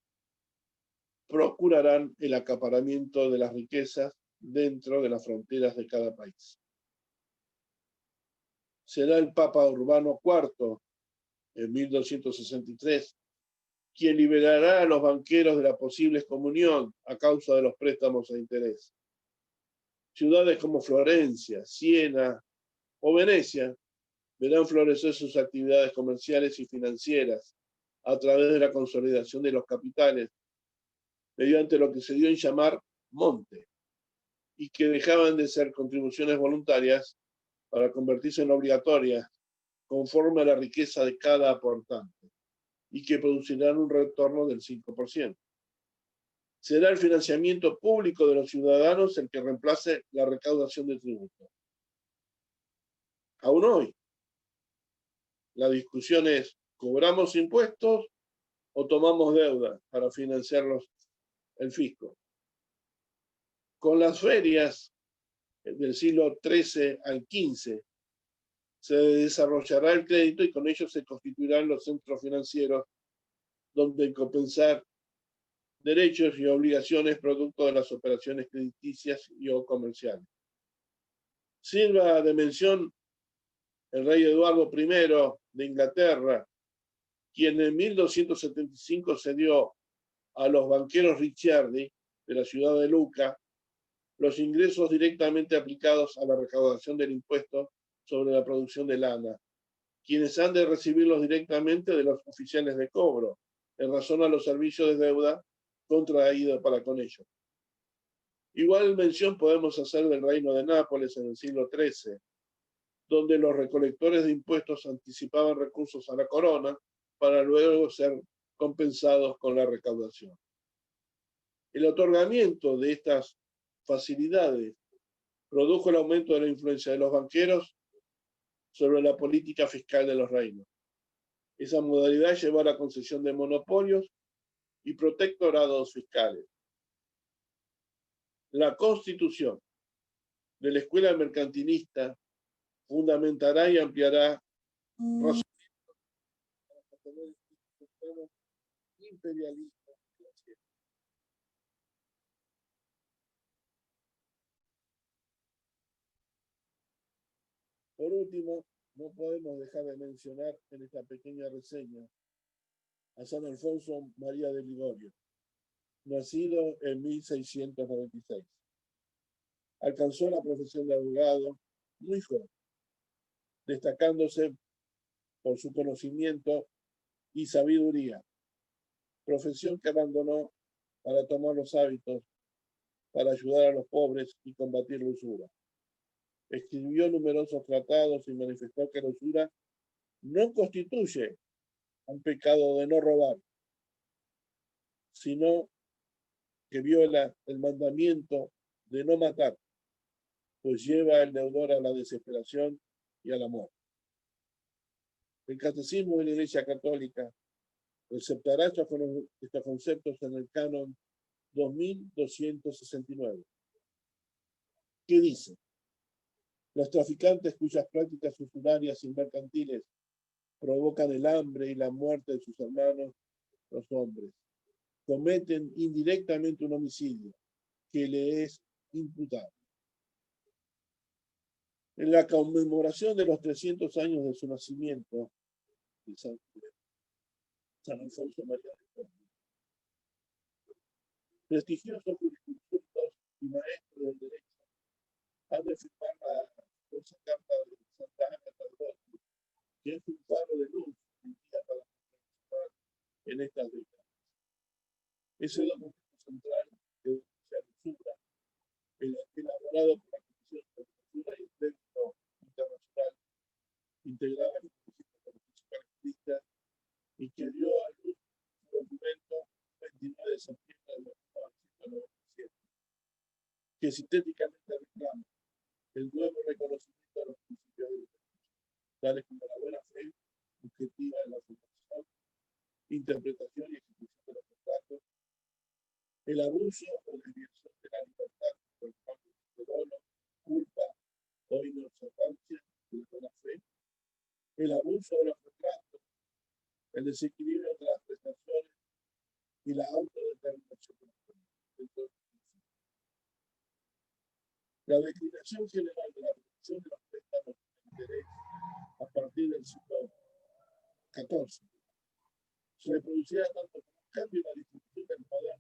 procurarán el acaparamiento de las riquezas dentro de las fronteras de cada país. Será el Papa Urbano IV, en 1263, quien liberará a los banqueros de la posible excomunión a causa de los préstamos a interés. Ciudades como Florencia, Siena o Venecia verán florecer sus actividades comerciales y financieras a través de la consolidación de los capitales, mediante lo que se dio en llamar monte, y que dejaban de ser contribuciones voluntarias para convertirse en obligatorias conforme a la riqueza de cada aportante, y que producirán un retorno del 5%. Será el financiamiento público de los ciudadanos el que reemplace la recaudación de tributos. Aún hoy, la discusión es, ¿cobramos impuestos o tomamos deuda para financiar el fisco? Con las ferias del siglo XIII al XV se desarrollará el crédito y con ello se constituirán los centros financieros donde compensar derechos y obligaciones producto de las operaciones crediticias y o comerciales. Sirva de mención el rey Eduardo I de Inglaterra, quien en 1275 cedió a los banqueros Ricciardi de la ciudad de Lucca los ingresos directamente aplicados a la recaudación del impuesto sobre la producción de lana, quienes han de recibirlos directamente de los oficiales de cobro, en razón a los servicios de deuda contraídos para con ellos. Igual mención podemos hacer del reino de Nápoles en el siglo XIII, donde los recolectores de impuestos anticipaban recursos a la corona para luego ser compensados con la recaudación. El otorgamiento de estas facilidades produjo el aumento de la influencia de los banqueros sobre la política fiscal de los reinos. Esa modalidad llevó a la concesión de monopolios y protectorados fiscales. La constitución de la escuela mercantilista fundamentará y ampliará razonamientos para tener un sistema imperialista financiero. Por último, no podemos dejar de mencionar en esta pequeña reseña a San Alfonso María de Ligorio, nacido en 1696. Alcanzó la profesión de abogado muy joven, destacándose por su conocimiento y sabiduría, profesión que abandonó para tomar los hábitos para ayudar a los pobres y combatir la usura. Escribió numerosos tratados y manifestó que la usura no constituye un pecado de no robar, sino que viola el mandamiento de no matar, pues lleva al deudor a la desesperación y a la muerte. El Catecismo de la Iglesia Católica receptará estos conceptos en el canon 2269, que dice: los traficantes cuyas prácticas usurarias y mercantiles provocan el hambre y la muerte de sus hermanos, los hombres, cometen indirectamente un homicidio que le es imputable. En la conmemoración de los 300 años de su nacimiento, de San Alfonso María de Ligorio, prestigiosos jurisconsultos y maestros del derecho han de firmar la famosa carta de Santa Ágata de Boston, que es un faro de luz para participar en estas décadas. Ese documento central que denuncia la usura, elaborado por la Comisión de Usura y el Débito Internacional, integrada en los principios principales juristas, y que dio a luz su documento el 29 de septiembre de 1997, que sintéticamente reclama el nuevo reconocimiento de los principios de derecho, tales como la buena fe, objetiva de la formación, interpretación y ejecución de los contratos, el abuso o desviación de la libertad por cambio de dolo, culpa o inobservancia de la buena fe, el abuso de los contratos, el desequilibrio entre las prestaciones y la autodeterminación de los contratos. La declinación general de la reducción de los préstamos de interés a partir del siglo XIV se reproducía tanto por un cambio en la distribución del poder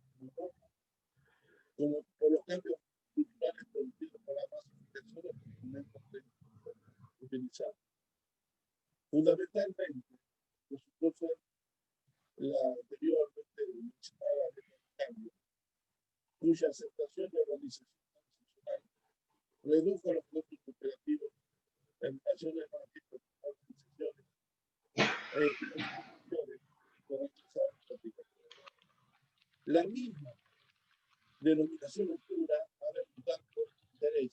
como por los cambios culturales producidos por la masificación de los instrumentos utilizados. Fundamentalmente, resultó ser la anteriormente mencionada ley del cambio, cuya aceptación y organización institucional redujo los costos operativos en relaciones con las organizaciones e instituciones con rechazadas aplicaciones. La misma denominación usura ha de optar por interés,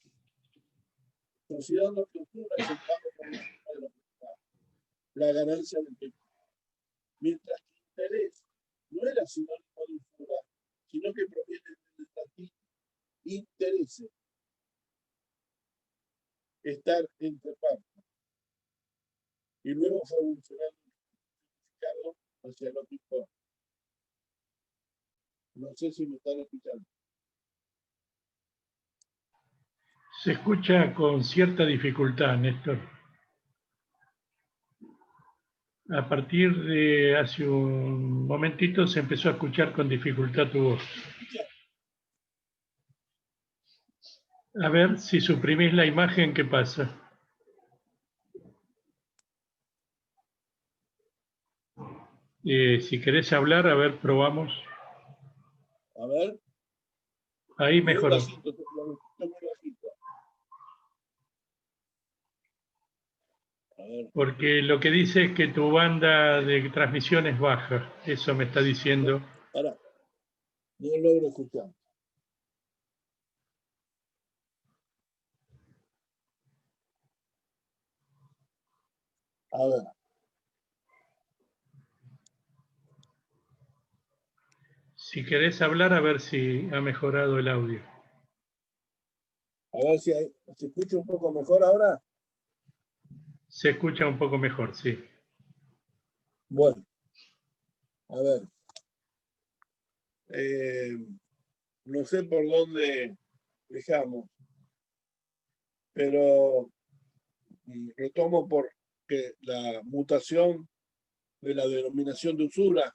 considerando que usura es el pago por encima de lo que está, la ganancia del tiempo. Mientras que interés no era sinónimo de usura, sino que proviene del latín interese, estar entre partes, y luego fue evolucionando el significado hacia lo que importa. No sé si me están escuchando. Se escucha con cierta dificultad, Néstor. A partir de hace un momentito se empezó a escuchar con dificultad tu voz. A ver si suprimís la imagen, ¿qué pasa? Si querés hablar, a ver, probamos. A ver. Ahí mejoró. Porque lo que dice es que tu banda de transmisión es baja. Eso me está diciendo. Pará. No logro escuchar. A ver. Si querés hablar, a ver si ha mejorado el audio. A ver si se escucha un poco mejor ahora. Se escucha un poco mejor, sí. Bueno. A ver. No sé por dónde dejamos, pero retomo porque la mutación de la denominación de usura,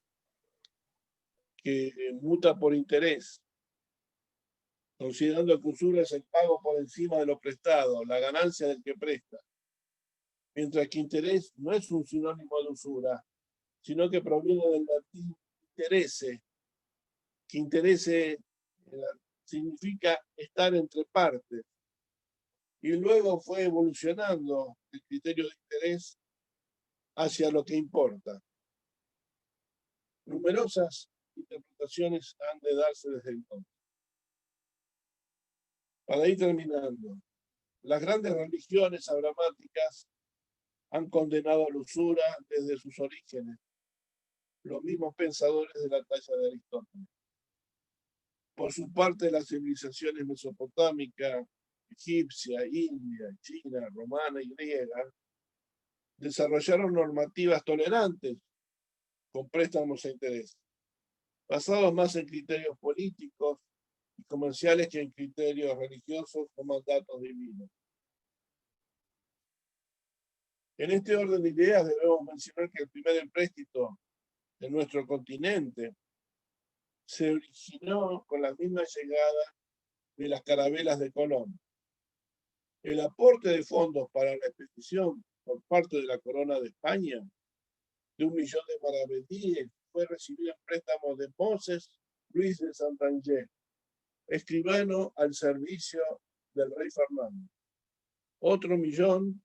que muta por interés, considerando que usura es el pago por encima de lo prestado, la ganancia del que presta, mientras que interés no es un sinónimo de usura, sino que proviene del latín interese, que interese significa estar entre partes, y luego fue evolucionando el criterio de interés hacia lo que importa. Numerosas interpretaciones han de darse desde entonces. Para ir terminando, las grandes religiones abramáticas han condenado a la usura desde sus orígenes, los mismos pensadores de la talla de Aristóteles. Por su parte, las civilizaciones mesopotámica, egipcia, india, china, romana y griega desarrollaron normativas tolerantes con préstamos a interés, basados más en criterios políticos y comerciales que en criterios religiosos o mandatos divinos. En este orden de ideas debemos mencionar que el primer empréstito de nuestro continente se originó con la misma llegada de las carabelas de Colón. El aporte de fondos para la expedición por parte de la Corona de España de 1 millón de maravedíes fue recibido en préstamos de Moses Luis de Santander, escribano al servicio del rey Fernando. Otro 1 millón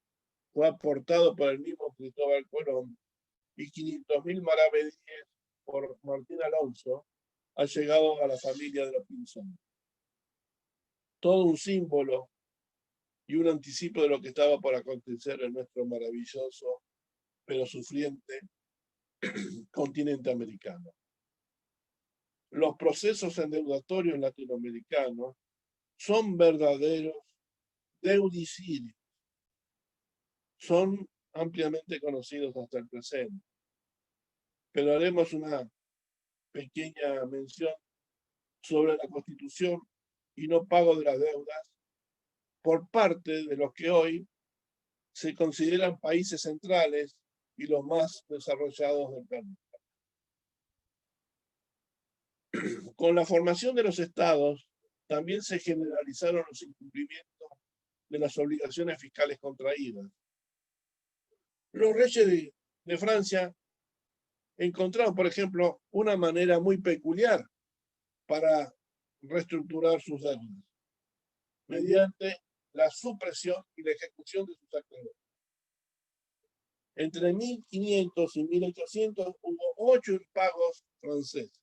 fue aportado por el mismo Cristóbal Colón y 500.000 maravedíes por Martín Alonso, ha llegado a la familia de los Pinzón. Todo un símbolo y un anticipo de lo que estaba por acontecer en nuestro maravilloso pero sufriente continente americano. Los procesos endeudatorios latinoamericanos son verdaderos deudicidios. Son ampliamente conocidos hasta el presente. Pero haremos una pequeña mención sobre la constitución y no pago de las deudas por parte de los que hoy se consideran países centrales y los más desarrollados del planeta. Con la formación de los estados, también se generalizaron los incumplimientos de las obligaciones fiscales contraídas. Los reyes de Francia encontraron, por ejemplo, una manera muy peculiar para reestructurar sus deudas, mediante la supresión y la ejecución de sus acreedores. Entre 1500 y 1800 hubo 8 impagos franceses.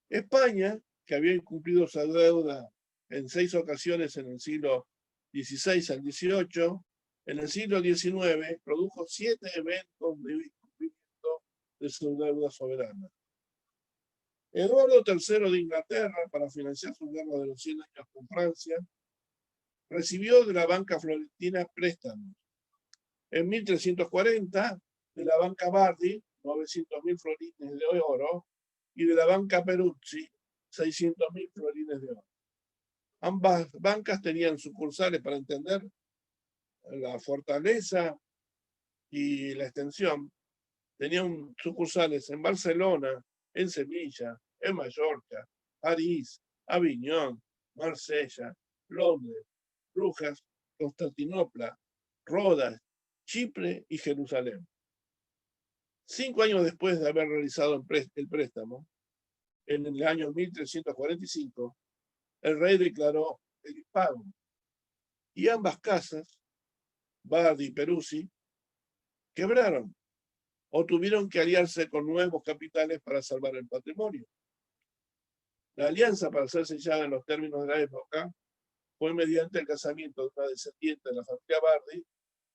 España, que había incumplido su deuda en 6 ocasiones en el siglo XVI al XVIII, en el siglo XIX produjo 7 eventos de incumplimiento de su deuda soberana. Eduardo III de Inglaterra, para financiar su guerra de los 100 años con Francia, recibió de la banca florentina préstamos. En 1340, de la banca Bardi, 900.000 florines de oro, y de la banca Peruzzi, 600.000 florines de oro. Ambas bancas tenían sucursales, para entender la fortaleza y la extensión tenía sucursales en Barcelona, en Sevilla, en Mallorca, París, Aviñón, Marsella, Londres, Brujas, Constantinopla, Rodas, Chipre y Jerusalén. 5 años después de haber realizado el préstamo, en el año 1345, el rey declaró el impago y ambas casas, Bardi y Peruzzi, quebraron o tuvieron que aliarse con nuevos capitales para salvar el patrimonio. La alianza, para ser sellada en los términos de la época, fue mediante el casamiento de una descendiente de la familia Bardi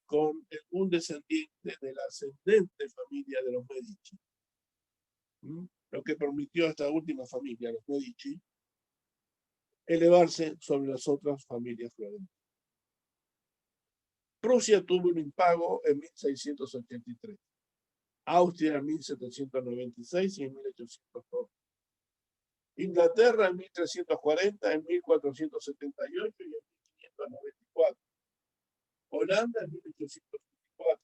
con un descendiente de la ascendente familia de los Medici, lo que permitió a esta última familia, los Medici, elevarse sobre las otras familias florentinas. Prusia tuvo un impago en 1683, Austria en 1796 y en 1802. Inglaterra en 1340, en 1478 y en 1594. Holanda en 1824.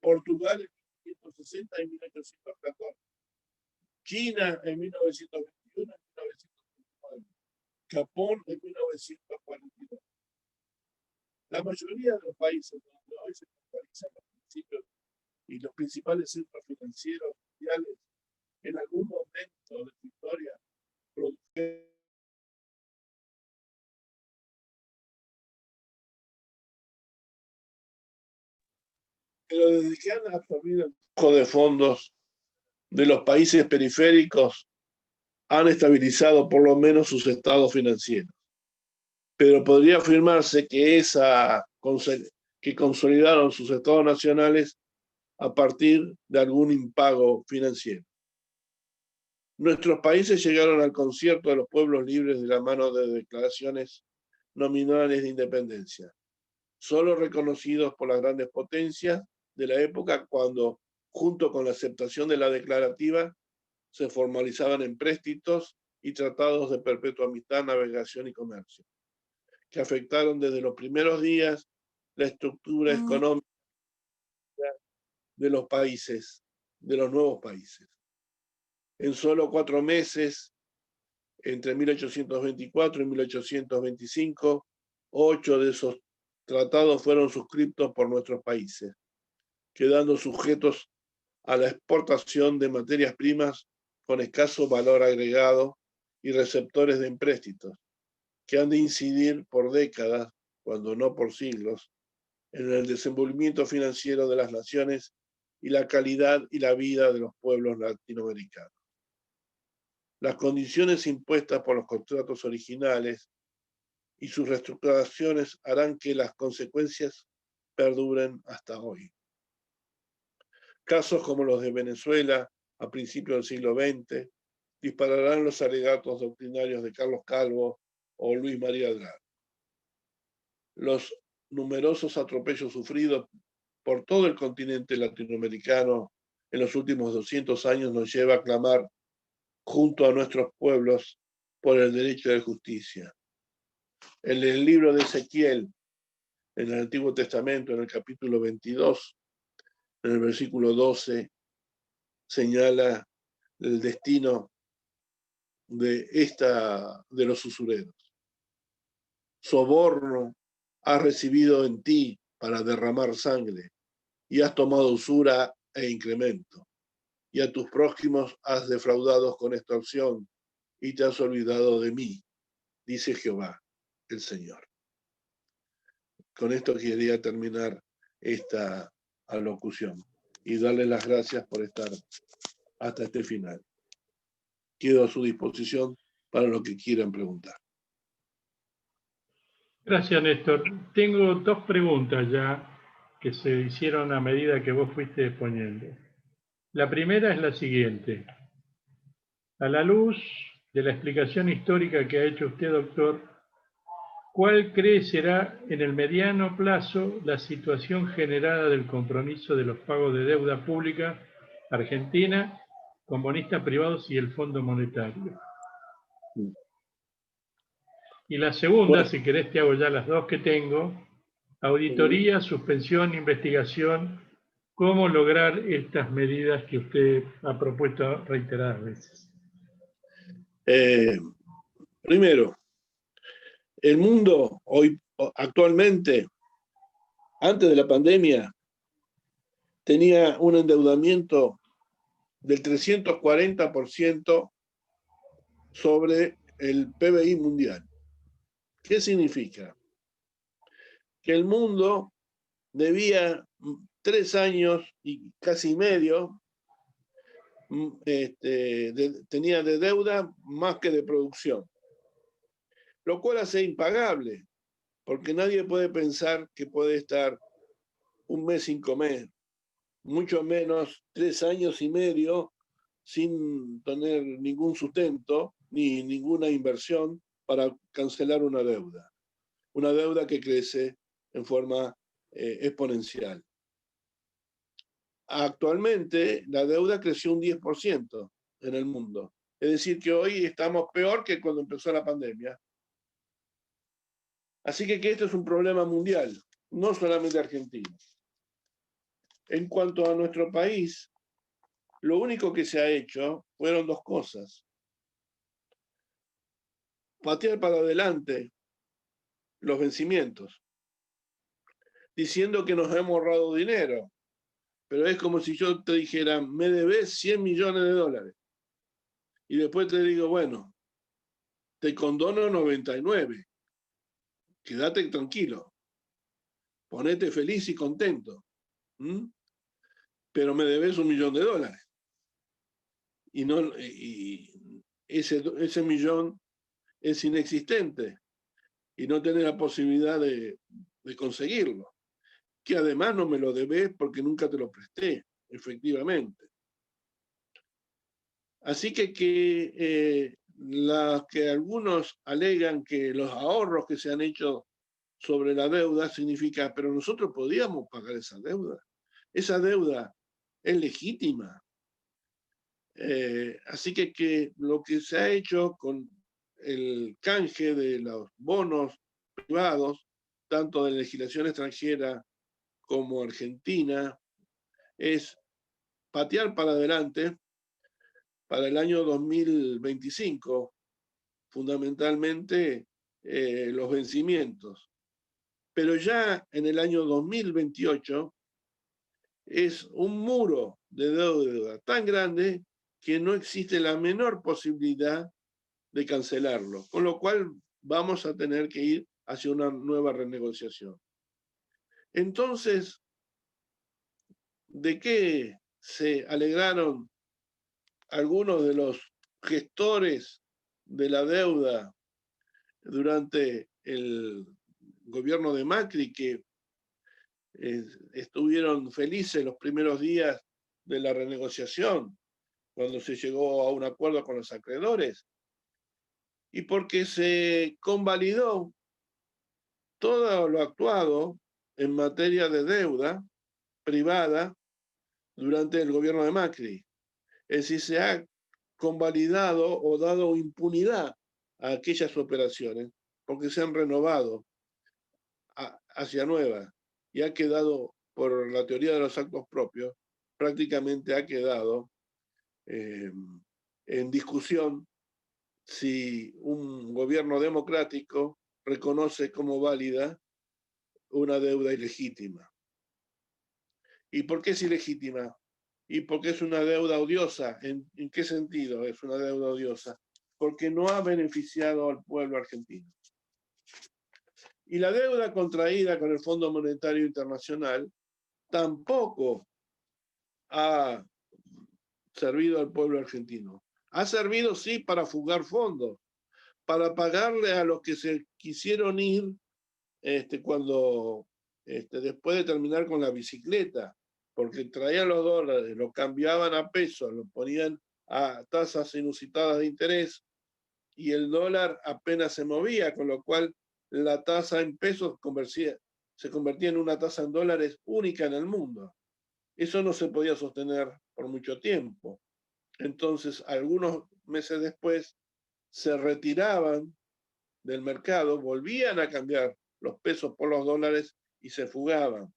Portugal en 1560 y 1814. China en 1921 y 1929. Japón en 1942. La mayoría de los países donde hoy se localizan los principios y los principales centros financieros mundiales en algún momento de su historia produjeron pero desde que han absorbido el flujo de fondos de los países periféricos han estabilizado por lo menos sus estados financieros. Pero podría afirmarse que que consolidaron sus estados nacionales a partir de algún impago financiero. Nuestros países llegaron al concierto de los pueblos libres de la mano de declaraciones nominales de independencia, solo reconocidos por las grandes potencias de la época cuando, junto con la aceptación de la declarativa, se formalizaban empréstitos y tratados de perpetua amistad, navegación y comercio, que afectaron desde los primeros días la estructura económica de los países, de los nuevos países. En solo 4 meses, entre 1824 y 1825, 8 de esos tratados fueron suscritos por nuestros países, quedando sujetos a la exportación de materias primas con escaso valor agregado y receptores de empréstitos, que han de incidir por décadas, cuando no por siglos, en el desenvolvimiento financiero de las naciones y la calidad y la vida de los pueblos latinoamericanos. Las condiciones impuestas por los contratos originales y sus reestructuraciones harán que las consecuencias perduren hasta hoy. Casos como los de Venezuela a principios del siglo XX dispararán los alegatos doctrinarios de Carlos Calvo o Luis María Andrade. Los numerosos atropellos sufridos por todo el continente latinoamericano en los últimos 200 años nos lleva a clamar junto a nuestros pueblos por el derecho de justicia. En el libro de Ezequiel, en el Antiguo Testamento, en el capítulo 22, en el versículo 12, señala el destino de los usureros. Soborno has recibido en ti para derramar sangre, y has tomado usura e incremento, y a tus prójimos has defraudado con extorsión, y te has olvidado de mí, dice Jehová, el Señor. Con esto quería terminar esta alocución y darles las gracias por estar hasta este final. Quedo a su disposición para lo que quieran preguntar. Gracias, Néstor. Tengo 2 preguntas ya que se hicieron a medida que vos fuiste exponiendo. La primera es la siguiente. A la luz de la explicación histórica que ha hecho usted, doctor, ¿cuál cree será en el mediano plazo la situación generada del compromiso de los pagos de deuda pública argentina con bonistas privados y el Fondo Monetario? Y la segunda, si querés te hago ya las 2 que tengo: auditoría, suspensión, investigación ¿Cómo lograr estas medidas que usted ha propuesto reiteradas veces? Primero, el mundo hoy, actualmente, antes de la pandemia, tenía un endeudamiento del 340% sobre el PBI mundial. ¿Qué significa? Que el mundo debía 3 años y casi medio, tenía de deuda más que de producción, lo cual hace impagable, porque nadie puede pensar que puede estar un mes sin comer, mucho menos 3 años y medio sin tener ningún sustento ni ninguna inversión para cancelar una deuda que crece en forma exponencial. Actualmente la deuda creció un 10% en el mundo. Es decir, que hoy estamos peor que cuando empezó la pandemia. Así que esto es un problema mundial, no solamente argentino. En cuanto a nuestro país, lo único que se ha hecho fueron 2 cosas. Patear para adelante los vencimientos, diciendo que nos hemos ahorrado dinero. Pero es como si yo te dijera, me debes 100 millones de dólares. Y después te digo, bueno, te condono 99. Quédate tranquilo. Ponete feliz y contento. Pero me debes 1 millón de dólares. Y ese millón es inexistente. Y no tenés la posibilidad de conseguirlo. Que además no me lo debes porque nunca te lo presté, efectivamente. Así que algunos alegan que los ahorros que se han hecho sobre la deuda significa, pero nosotros podíamos pagar esa deuda. Esa deuda es legítima. Así que lo que se ha hecho con el canje de los bonos privados, tanto de legislación extranjera como argentina, es patear para adelante para el año 2025, fundamentalmente los vencimientos. Pero ya en el año 2028 es un muro de deuda tan grande que no existe la menor posibilidad de cancelarlo, con lo cual vamos a tener que ir hacia una nueva renegociación. Entonces, ¿de qué se alegraron algunos de los gestores de la deuda durante el gobierno de Macri, que estuvieron felices los primeros días de la renegociación, cuando se llegó a un acuerdo con los acreedores? Y porque se convalidó todo lo actuado en materia de deuda privada durante el gobierno de Macri. Es decir, se ha convalidado o dado impunidad a aquellas operaciones porque se han renovado hacia nuevas y ha quedado, por la teoría de los actos propios, prácticamente ha quedado en discusión si un gobierno democrático reconoce como válida una deuda ilegítima. ¿Y por qué es ilegítima? ¿Y por qué es una deuda odiosa? ¿En qué sentido es una deuda odiosa? Porque no ha beneficiado al pueblo argentino. Y la deuda contraída con el Fondo Monetario Internacional tampoco ha servido al pueblo argentino. Ha servido, sí, para fugar fondos, para pagarle a los que se quisieron ir cuando después de terminar con la bicicleta, porque traían los dólares, los cambiaban a pesos, los ponían a tasas inusitadas de interés y el dólar apenas se movía, con lo cual la tasa en pesos se convertía en una tasa en dólares única en el mundo. Eso no se podía sostener por mucho tiempo. Entonces, algunos meses después, se retiraban del mercado, volvían a cambiar los pesos por los dólares y se fugaban.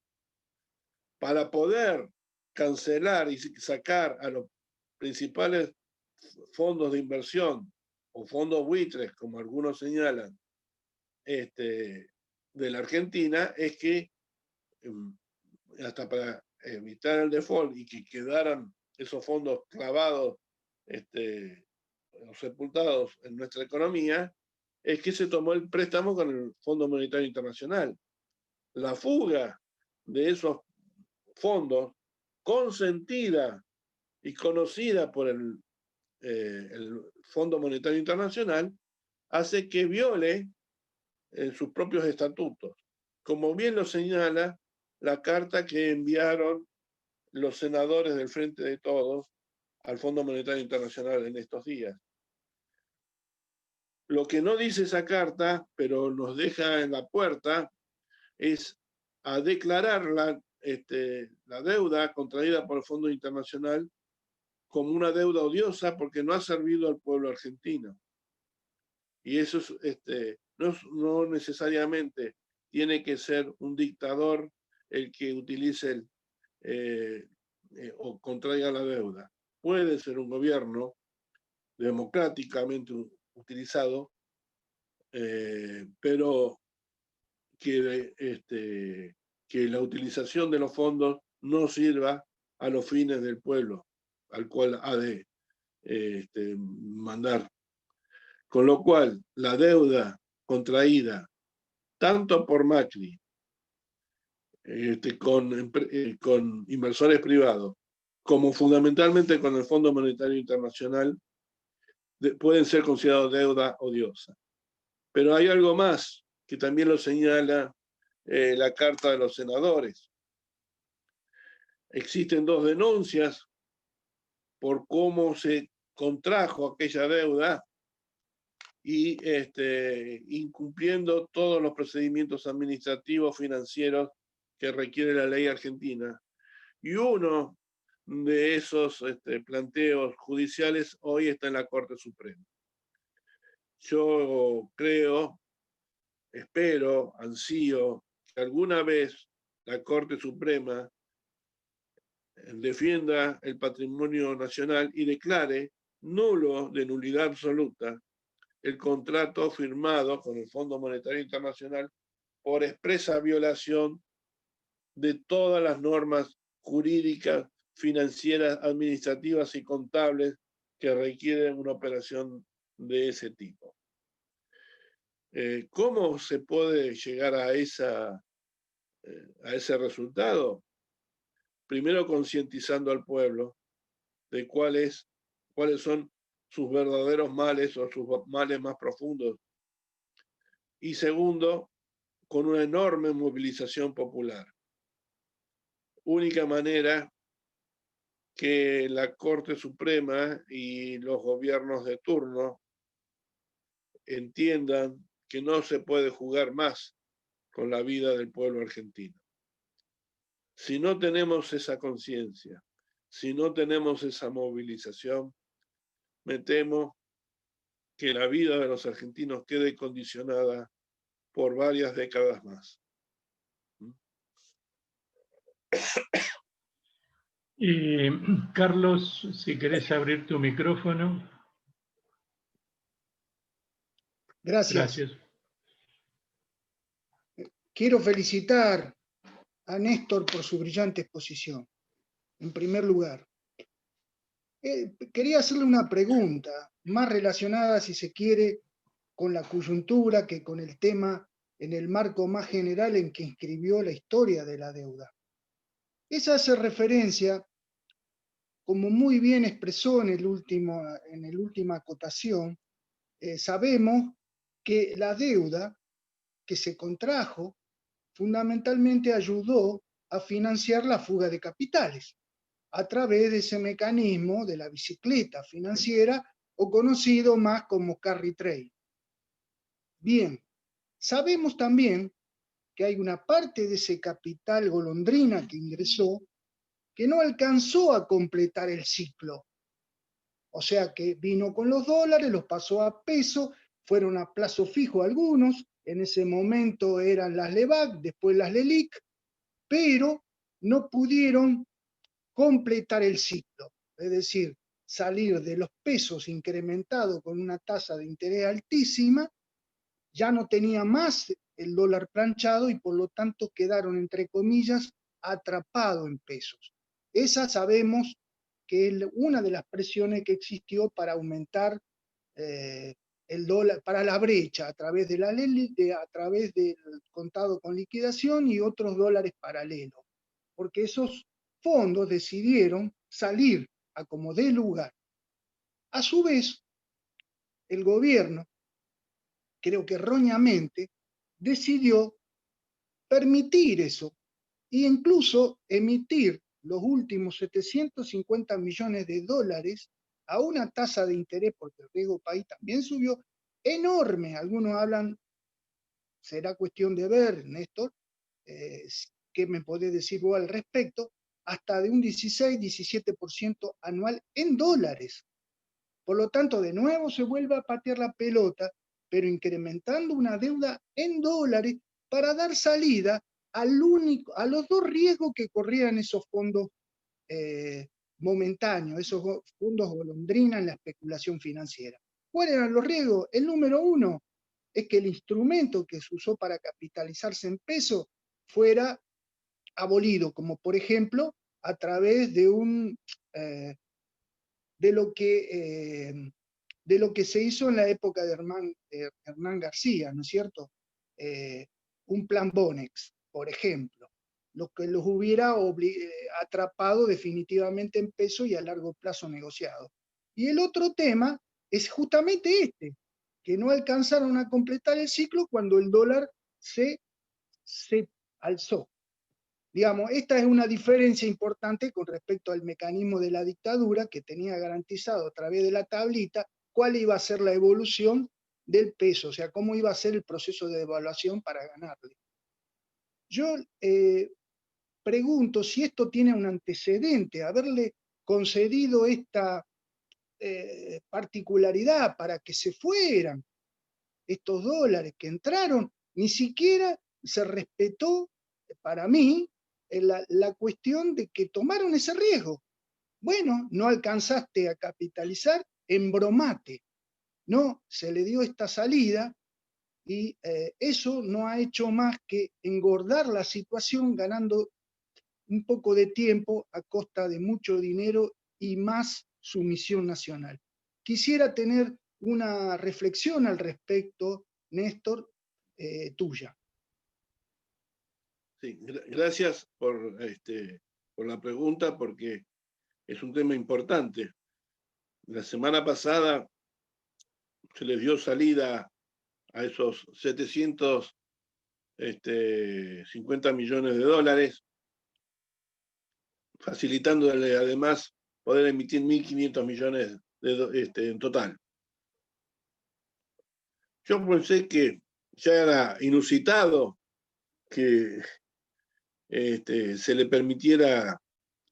Para poder cancelar y sacar a los principales fondos de inversión o fondos buitres, como algunos señalan, de la Argentina, es que hasta para evitar el default y que quedaran esos fondos clavados o sepultados en nuestra economía, es que se tomó el préstamo con el Fondo Monetario Internacional. La fuga de esos fondos, consentida y conocida por el Fondo Monetario Internacional, hace que viole sus propios estatutos, como bien lo señala la carta que enviaron los senadores del Frente de Todos al Fondo Monetario Internacional en estos días. Lo que no dice esa carta, pero nos deja en la puerta, es a declarar la deuda contraída por el Fondo Internacional como una deuda odiosa porque no ha servido al pueblo argentino. Y eso no necesariamente tiene que ser un dictador el que utilice o contraiga la deuda. Puede ser un gobierno democráticamente utilizado, pero que la utilización de los fondos no sirva a los fines del pueblo al cual ha de mandar. Con lo cual, la deuda contraída tanto por Macri con inversores privados, como fundamentalmente con el Fondo Monetario Internacional, pueden ser considerados deuda odiosa. Pero hay algo más que también lo señala la Carta de los Senadores. Existen 2 denuncias por cómo se contrajo aquella deuda y incumpliendo todos los procedimientos administrativos financieros que requiere la ley argentina. Y uno de esos planteos judiciales hoy está en la Corte Suprema. Yo creo, espero, ansío que alguna vez la Corte Suprema defienda el patrimonio nacional y declare nulo, de nulidad absoluta, el contrato firmado con el Fondo Monetario Internacional por expresa violación de todas las normas jurídicas, financieras, administrativas y contables que requieren una operación de ese tipo. ¿Cómo se puede llegar a ese resultado? Primero, concientizando al pueblo de cuáles son sus verdaderos males o sus males más profundos. Y segundo, con una enorme movilización popular. Única manera que la Corte Suprema y los gobiernos de turno entiendan que no se puede jugar más con la vida del pueblo argentino. Si no tenemos esa conciencia, si no tenemos esa movilización, me temo que la vida de los argentinos quede condicionada por varias décadas más. Carlos, si querés abrir tu micrófono. Gracias. Quiero felicitar a Néstor por su brillante exposición. En primer lugar, quería hacerle una pregunta más relacionada, si se quiere, con la coyuntura que con el tema en el marco más general en que inscribió la historia de la deuda. Esa hace referencia, como muy bien expresó en la última acotación, sabemos que la deuda que se contrajo fundamentalmente ayudó a financiar la fuga de capitales a través de ese mecanismo de la bicicleta financiera o conocido más como carry trade. Bien, sabemos también que hay una parte de ese capital golondrina que ingresó que no alcanzó a completar el ciclo. O sea que vino con los dólares, los pasó a peso, fueron a plazo fijo algunos, en ese momento eran las LEBAC, después las LELIC, pero no pudieron completar el ciclo, es decir, salir de los pesos incrementados con una tasa de interés altísima, ya no tenía más el dólar planchado y por lo tanto quedaron, entre comillas, atrapados en pesos. Esa sabemos que es una de las presiones que existió para aumentar el dólar, para la brecha a través de a través del contado con liquidación y otros dólares paralelos, porque esos fondos decidieron salir a como dé lugar. A su vez, el gobierno, creo que erróneamente, decidió permitir eso e incluso emitir los últimos 750 millones de dólares a una tasa de interés, porque el riesgo país también subió, enorme. Algunos hablan, será cuestión de ver, Néstor, ¿qué me podés decir vos al respecto? Hasta de un 16-17% anual en dólares. Por lo tanto, de nuevo se vuelve a patear la pelota, pero incrementando una deuda en dólares para dar salida a los dos riesgos que corrían esos fondos momentáneos, esos fondos golondrina en la especulación financiera. ¿Cuáles eran los riesgos? El número uno es que el instrumento que se usó para capitalizarse en peso fuera abolido, como por ejemplo a través de de lo que se hizo en la época de Hernán García, ¿no es cierto? Un plan Bonex, por ejemplo, lo que los hubiera atrapado definitivamente en peso y a largo plazo negociado. Y el otro tema es justamente este, que no alcanzaron a completar el ciclo cuando el dólar se alzó. Digamos, esta es una diferencia importante con respecto al mecanismo de la dictadura, que tenía garantizado a través de la tablita cuál iba a ser la evolución del peso, o sea, cómo iba a ser el proceso de devaluación para ganarle. Yo pregunto si esto tiene un antecedente, haberle concedido esta particularidad para que se fueran estos dólares que entraron, ni siquiera se respetó, para mí, la cuestión de que tomaron ese riesgo. Bueno, no alcanzaste a capitalizar, embromate. No, se le dio esta salida y eso no ha hecho más que engordar la situación, ganando un poco de tiempo a costa de mucho dinero y más sumisión nacional. Quisiera tener una reflexión al respecto, Néstor, tuya. Sí, gracias por la pregunta, porque es un tema importante. La semana pasada se les dio salida a esos 750 millones de dólares, facilitándole además poder emitir 1.500 millones en total. Yo pensé que ya era inusitado que se le permitiera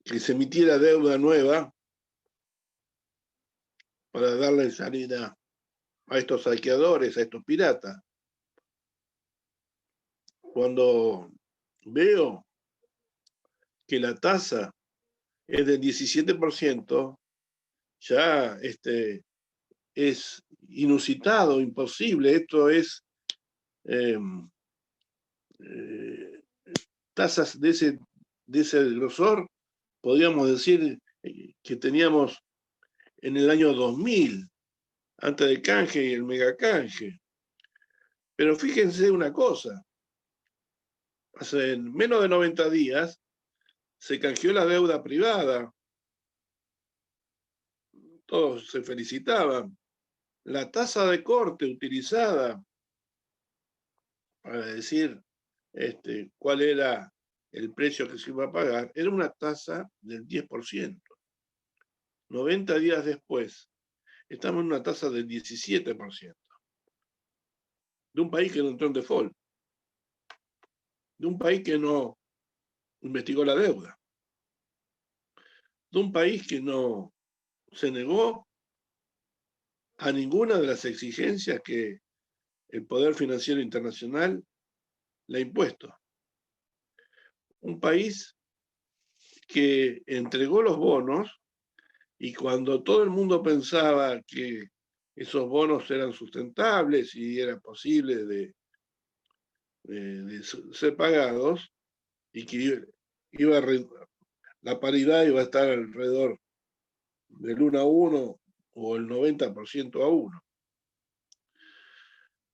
que se emitiera deuda nueva para darle salida a estos saqueadores, a estos piratas. Cuando veo que la tasa es del 17%, ya es inusitado, imposible. Esto es tasas de ese grosor, podríamos decir que teníamos en el año 2000, antes del canje y el megacanje. Pero fíjense una cosa, hace menos de 90 días se canjeó la deuda privada. Todos se felicitaban. La tasa de corte utilizada para decir cuál era el precio que se iba a pagar era una tasa del 10%. 90 días después, estamos en una tasa del 17%. De un país que no entró en default. De un país que no investigó la deuda. De un país que no se negó a ninguna de las exigencias que el Poder Financiero Internacional le ha impuesto. Un país que entregó los bonos, y cuando todo el mundo pensaba que esos bonos eran sustentables y era posible de ser pagados, y que la paridad iba a estar alrededor del 1-1 o el 90% a 1.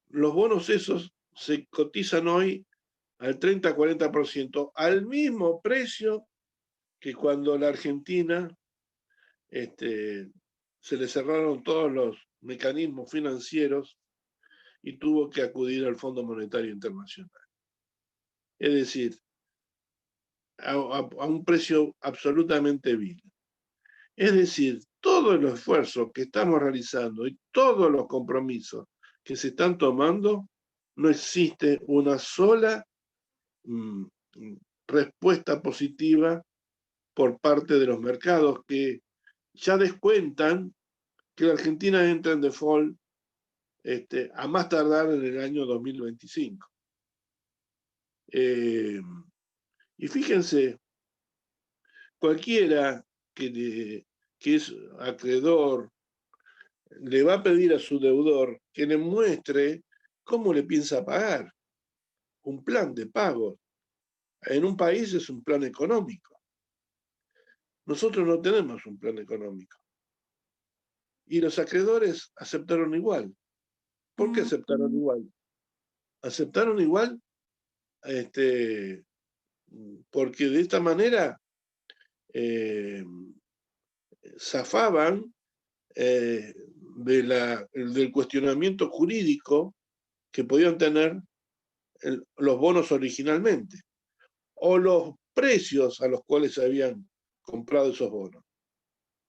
Los bonos esos se cotizan hoy al 30-40%, al mismo precio que cuando la Argentina se le cerraron todos los mecanismos financieros y tuvo que acudir al Fondo Monetario Internacional. Es decir, a un precio absolutamente vil. Es decir, todo el esfuerzo que estamos realizando y todos los compromisos que se están tomando, no existe una sola respuesta positiva por parte de los mercados, que ya descuentan que la Argentina entra en default a más tardar en el año 2025. Y fíjense, cualquiera que es acreedor le va a pedir a su deudor que le muestre cómo le piensa pagar, un plan de pago. En un país es un plan económico. Nosotros no tenemos un plan económico. Y los acreedores aceptaron igual. ¿Por qué aceptaron igual? Aceptaron igual porque de esta manera zafaban del cuestionamiento jurídico que podían tener los bonos originalmente, o los precios a los cuales se habían comprado esos bonos.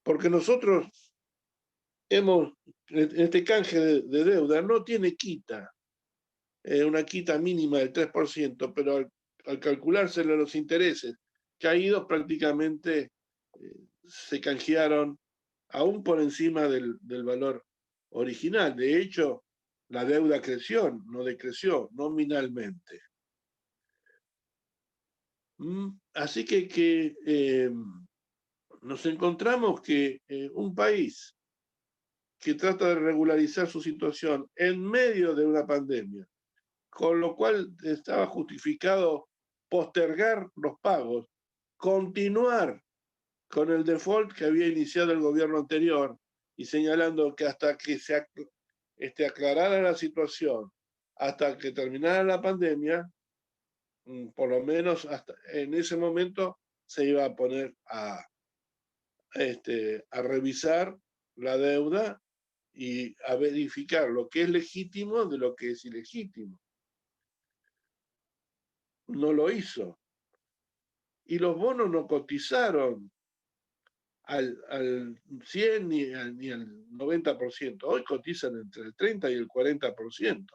Porque nosotros este canje de deuda no tiene quita, una quita mínima del 3%, pero al calculárselo los intereses caídos prácticamente se canjearon aún por encima del valor original. De hecho, la deuda creció, no decreció nominalmente. Así que nos encontramos que un país que trata de regularizar su situación en medio de una pandemia, con lo cual estaba justificado postergar los pagos, continuar con el default que había iniciado el gobierno anterior, y señalando que hasta que se aclarara la situación, hasta que terminara la pandemia, por lo menos hasta en ese momento se iba a poner a revisar la deuda y a verificar lo que es legítimo de lo que es ilegítimo. No lo hizo. Y los bonos no cotizaron al 100 ni al 90%. Hoy cotizan entre el 30 y el 40%.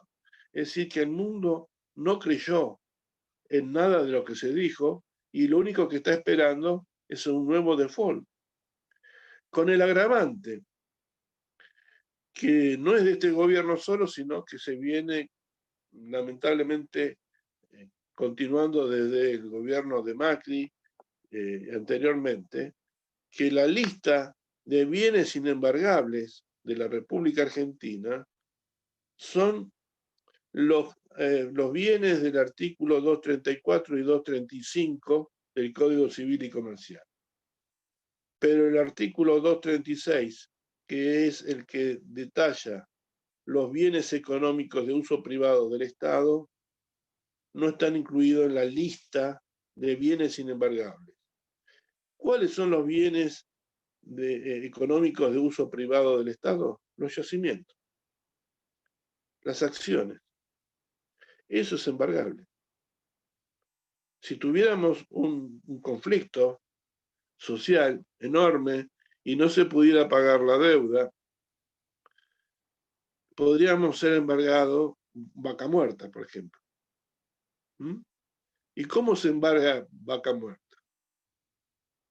Es decir, que el mundo no creyó en nada de lo que se dijo y lo único que está esperando es un nuevo default. Con el agravante que no es de este gobierno solo, sino que se viene lamentablemente continuando desde el gobierno de Macri anteriormente, que la lista de bienes inembargables de la República Argentina son los bienes del artículo 234 y 235 del Código Civil y Comercial. Pero el artículo 236, que es el que detalla los bienes económicos de uso privado del Estado, no están incluidos en la lista de bienes inembargables. ¿Cuáles son los bienes económicos de uso privado del Estado? Los yacimientos, las acciones. Eso es embargable. Si tuviéramos un conflicto social enorme y no se pudiera pagar la deuda, podríamos ser embargados Vaca Muerta, por ejemplo. ¿Y cómo se embarga Vaca Muerta?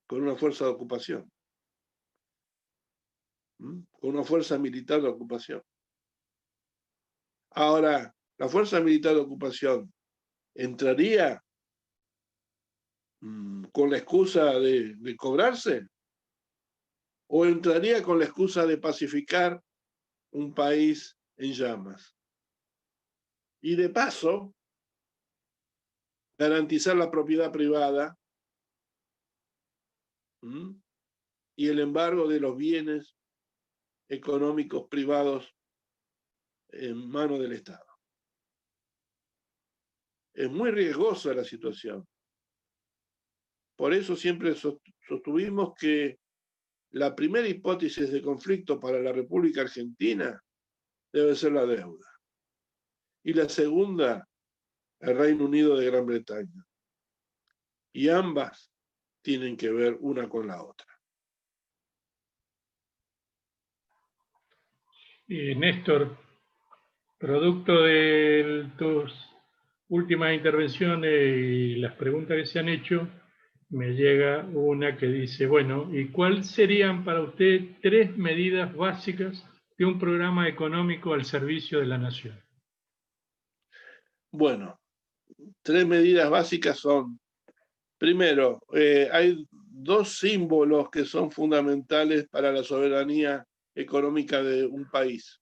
Con una fuerza de ocupación. Con una fuerza militar de ocupación. Ahora, la fuerza militar de ocupación entraría con la excusa de cobrarse? ¿O entraría con la excusa de pacificar un país en llamas? Y de paso, garantizar la propiedad privada y el embargo de los bienes económicos privados en manos del Estado. Es muy riesgosa la situación. Por eso siempre sostuvimos que la primera hipótesis de conflicto para la República Argentina debe ser la deuda. Y la segunda, el Reino Unido de Gran Bretaña. Y ambas tienen que ver una con la otra. Néstor, producto de tus últimas intervenciones y las preguntas que se han hecho, me llega una que dice, bueno, ¿y cuáles serían para usted 3 medidas básicas de un programa económico al servicio de la nación? Bueno, 3 medidas básicas son, primero, hay 2 símbolos que son fundamentales para la soberanía económica de un país: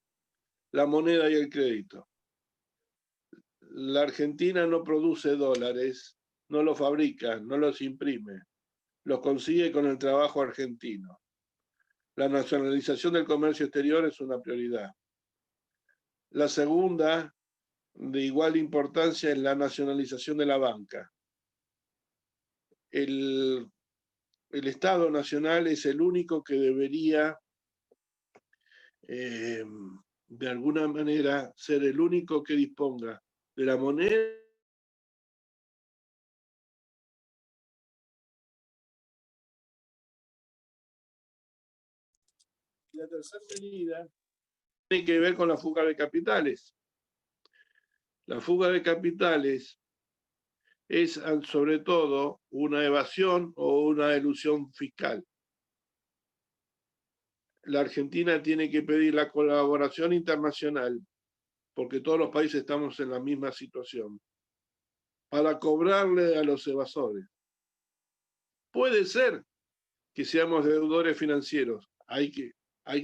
la moneda y el crédito. La Argentina no produce dólares, no los fabrica, no los imprime, los consigue con el trabajo argentino. La nacionalización del comercio exterior es una prioridad. La segunda, de igual importancia, es la nacionalización de la banca. El Estado Nacional es el único que debería, de alguna manera, ser el único que disponga de la moneda. La tercera medida tiene que ver con la fuga de capitales. La fuga de capitales es sobre todo una evasión o una elusión fiscal. La Argentina tiene que pedir la colaboración internacional, porque todos los países estamos en la misma situación, para cobrarle a los evasores. Puede ser que seamos deudores financieros, hay que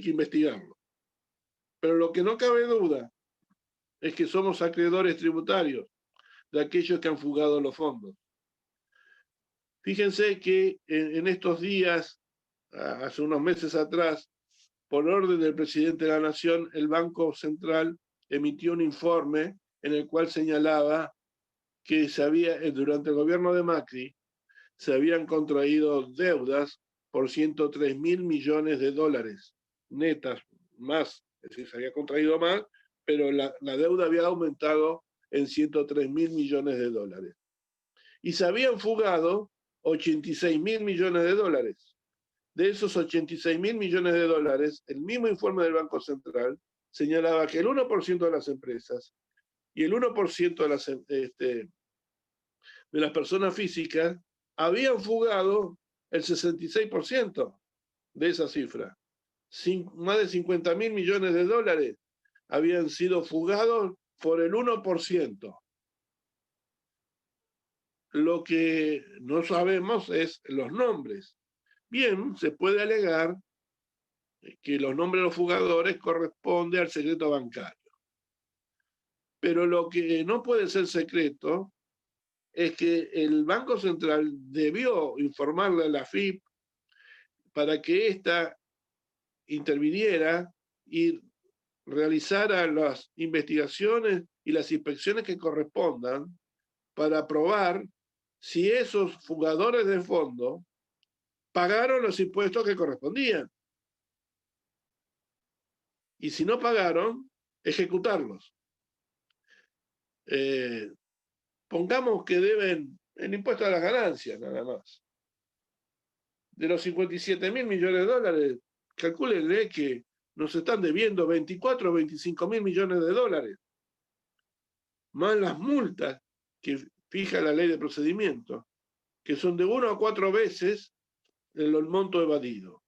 investigarlo. Pero lo que no cabe duda es que somos acreedores tributarios de aquellos que han fugado los fondos. Fíjense que en estos días, hace unos meses atrás, por orden del presidente de la Nación, el Banco Central emitió un informe en el cual señalaba que durante el gobierno de Macri se habían contraído deudas por 103.000 millones de dólares netas, más, es decir, se había contraído más, pero la deuda había aumentado en 103.000 millones de dólares. Y se habían fugado 86.000 millones de dólares. De esos 86.000 millones de dólares, el mismo informe del Banco Central señalaba que el 1% de las empresas y el 1% de las personas físicas habían fugado el 66% de esa cifra. Más de 50.000 millones de dólares habían sido fugados por el 1%. Lo que no sabemos es los nombres. Bien, se puede alegar que los nombres de los fugadores corresponden al secreto bancario. Pero lo que no puede ser secreto es que el Banco Central debió informarle a la AFIP para que ésta interviniera y realizara las investigaciones y las inspecciones que correspondan para probar si esos fugadores de fondo pagaron los impuestos que correspondían. Y si no pagaron, ejecutarlos. Pongamos que deben el impuesto a las ganancias, nada más. De los 57.000 millones de dólares, calcúlenle que nos están debiendo 24 o 25.000 millones de dólares, más las multas que fija la ley de procedimiento, que son de 1 a 4 veces el monto evadido,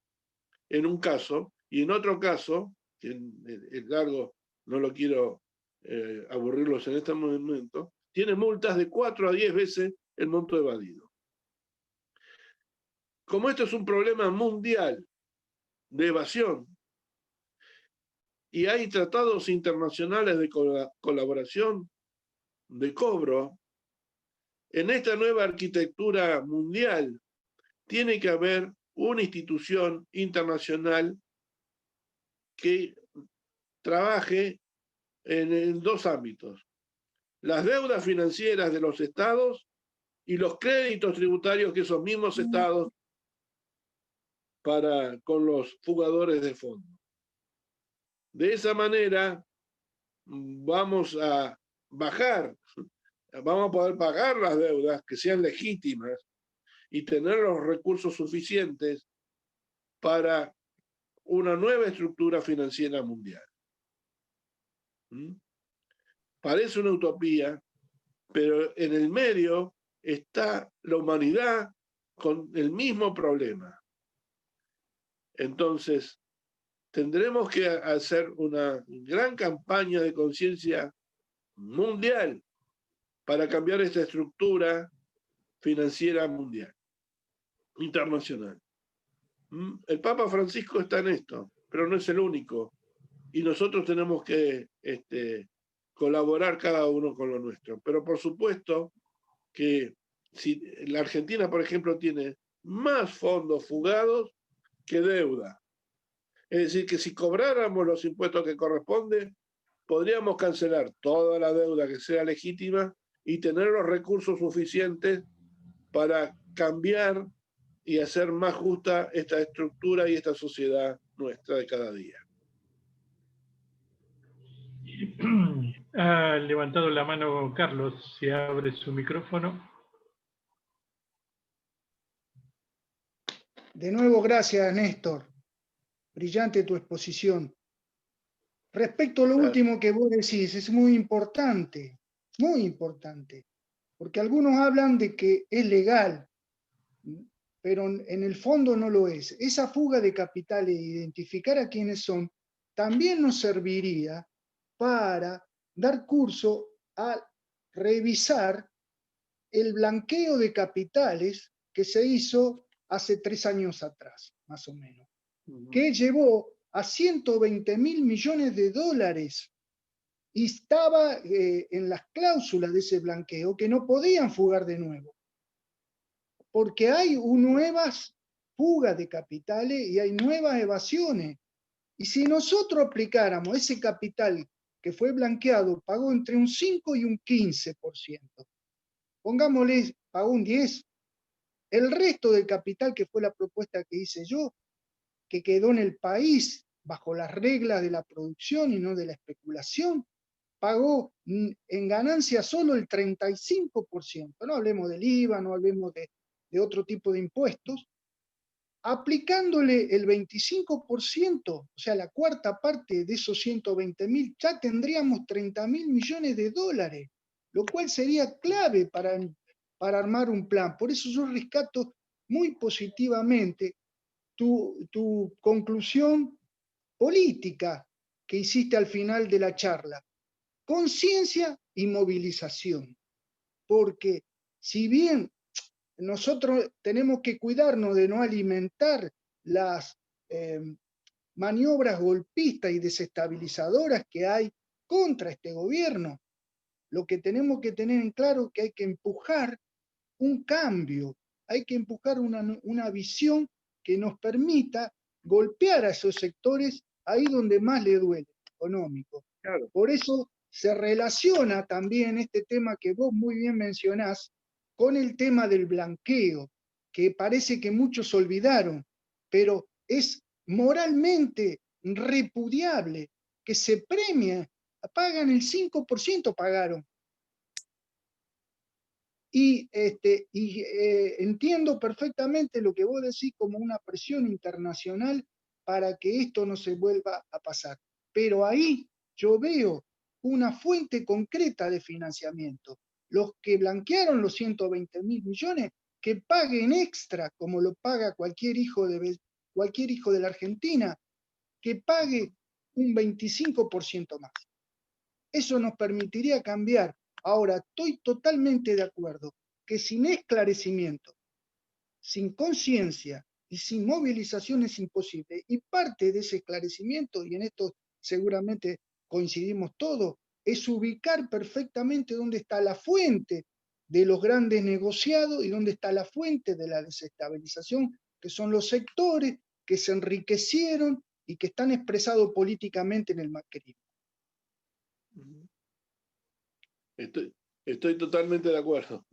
en un caso, y en otro caso, que es largo, no lo quiero aburrirlos en este momento, tiene multas de 4 a 10 veces el monto evadido. como esto es un problema mundial de evasión, y hay tratados internacionales de colaboración, de cobro, en esta nueva arquitectura mundial tiene que haber una institución internacional que trabaje en dos ámbitos: las deudas financieras de los estados y los créditos tributarios que esos mismos estados con los fugadores de fondos. De esa manera vamos a bajar, vamos a poder pagar las deudas que sean legítimas y tener los recursos suficientes para una nueva estructura financiera mundial. Parece una utopía, pero en el medio está la humanidad con el mismo problema. Entonces, tendremos que hacer una gran campaña de conciencia mundial para cambiar esta estructura financiera mundial, internacional. El Papa Francisco está en esto, pero no es el único. Y nosotros tenemos que colaborar cada uno con lo nuestro. Pero por supuesto que si la Argentina, por ejemplo, tiene más fondos fugados que deuda. Es decir, que si cobráramos los impuestos que corresponden, podríamos cancelar toda la deuda que sea legítima y tener los recursos suficientes para cambiar y hacer más justa esta estructura y esta sociedad nuestra de cada día. Ha levantado la mano Carlos, si abre su micrófono. De nuevo, gracias, Néstor. Brillante tu exposición. Respecto a lo último que vos decís, es muy importante, porque algunos hablan de que es legal, pero en el fondo no lo es. Esa fuga de capitales, identificar a quiénes son, también nos serviría para dar curso a revisar el blanqueo de capitales que se hizo hace 3 años atrás, más o menos, que llevó a 120 mil millones de dólares y estaba en las cláusulas de ese blanqueo que no podían fugar de nuevo, porque hay nuevas fugas de capitales y hay nuevas evasiones. Y si nosotros aplicáramos ese capital que fue blanqueado, pagó entre un 5 y un 15%. Pongámosle, pagó un 10%. El resto del capital, que fue la propuesta que hice yo, que quedó en el país bajo las reglas de la producción y no de la especulación, pagó en ganancia solo el 35%. No hablemos del IVA, no hablemos de otro tipo de impuestos. Aplicándole el 25%, o sea, la cuarta parte de esos 120 mil, ya tendríamos 30 mil millones de dólares, lo cual sería clave para armar un plan. Por eso yo rescato muy positivamente tu conclusión política que hiciste al final de la charla. Conciencia y movilización. Porque si bien nosotros tenemos que cuidarnos de no alimentar las maniobras golpistas y desestabilizadoras que hay contra este gobierno, lo que tenemos que tener en claro es que hay que empujar un cambio, hay que empujar una visión que nos permita golpear a esos sectores ahí donde más le duele, económico. Claro. Por eso se relaciona también este tema que vos muy bien mencionás con el tema del blanqueo, que parece que muchos olvidaron, pero es moralmente repudiable que se premie, pagan el 5%, pagaron. Y entiendo perfectamente lo que vos decís como una presión internacional para que esto no se vuelva a pasar. Pero ahí yo veo una fuente concreta de financiamiento. Los que blanquearon los 120 mil millones, que paguen extra, como lo paga cualquier hijo de la Argentina, que pague un 25% más. Eso nos permitiría cambiar. Ahora, estoy totalmente de acuerdo que sin esclarecimiento sin conciencia y sin movilización es imposible. Y parte de ese esclarecimiento, y en esto seguramente coincidimos todos, es ubicar perfectamente dónde está la fuente de los grandes negociados y dónde está la fuente de la desestabilización, que son los sectores que se enriquecieron y que están expresados políticamente en el macrismo. Estoy totalmente de acuerdo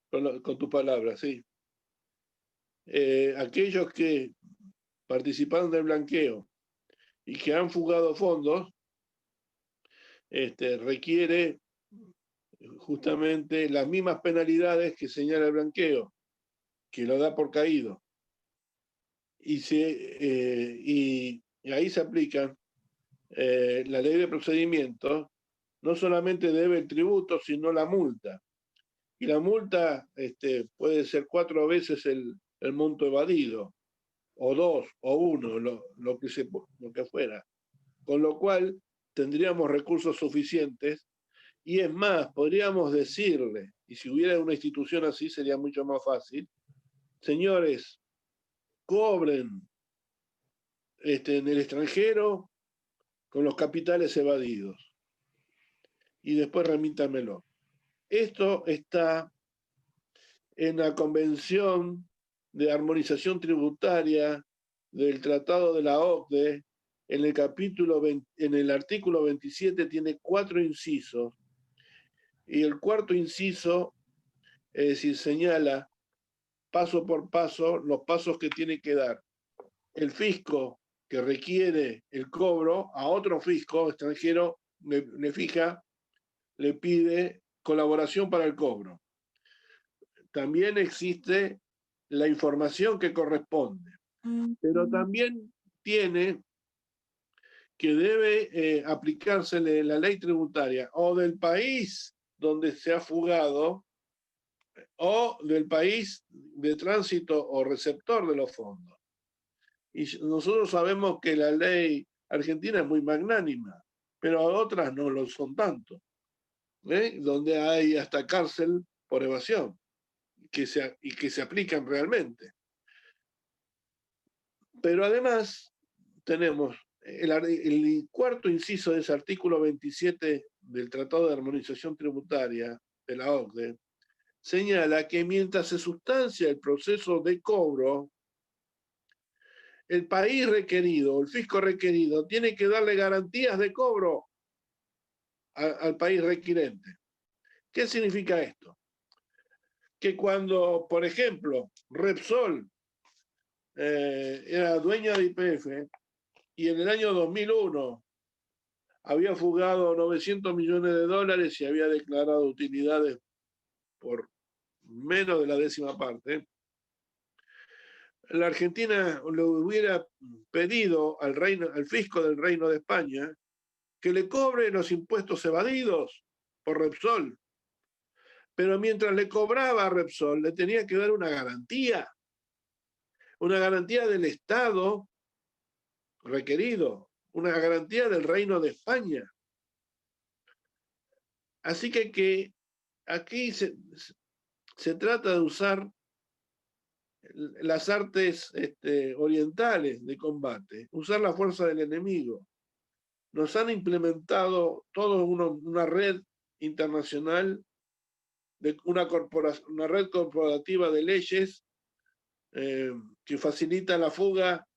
con tus palabras, sí. Aquellos que participaron del blanqueo y que han fugado fondos, requiere justamente las mismas penalidades que señala el blanqueo, que lo da por caído. Y ahí se aplica la ley de procedimientos, no solamente debe el tributo, sino la multa. Y la multa puede ser 4 veces el monto evadido, o 2, o 1, lo que fuera. Con lo cual tendríamos recursos suficientes, y es más, podríamos decirle, y si hubiera una institución así sería mucho más fácil, señores, cobren en el extranjero con los capitales evadidos y después remítamelo. Esto está en la Convención de Armonización Tributaria del Tratado de la OCDE, en el artículo 27 tiene 4 incisos, y el 4º inciso, es decir, señala paso por paso los pasos que tiene que dar el fisco que requiere el cobro a otro fisco extranjero, le pide colaboración para el cobro. También existe la información que corresponde, pero también tiene que debe aplicársele la ley tributaria o del país donde se ha fugado o del país de tránsito o receptor de los fondos. Y nosotros sabemos que la ley argentina es muy magnánima, pero otras no lo son tanto, donde hay hasta cárcel por evasión, y que se aplican realmente. Pero además tenemos el 4º inciso de ese artículo 27 del Tratado de Armonización Tributaria de la OCDE, señala que mientras se sustancia el proceso de cobro, el país requerido, el fisco requerido, tiene que darle garantías de cobro al país requirente. ¿Qué significa esto? Que cuando, por ejemplo, Repsol era dueña de YPF y en el año 2001 había fugado 900 millones de dólares y había declarado utilidades por menos de la 10ª parte, la Argentina le hubiera pedido al fisco del Reino de España que le cobre los impuestos evadidos por Repsol. Pero mientras le cobraba a Repsol, le tenía que dar una garantía del Estado requerido, una garantía del Reino de España. Así que aquí se trata de usar las artes orientales de combate, usar la fuerza del enemigo. Nos han implementado toda una red internacional, una red corporativa de leyes que facilita la fuga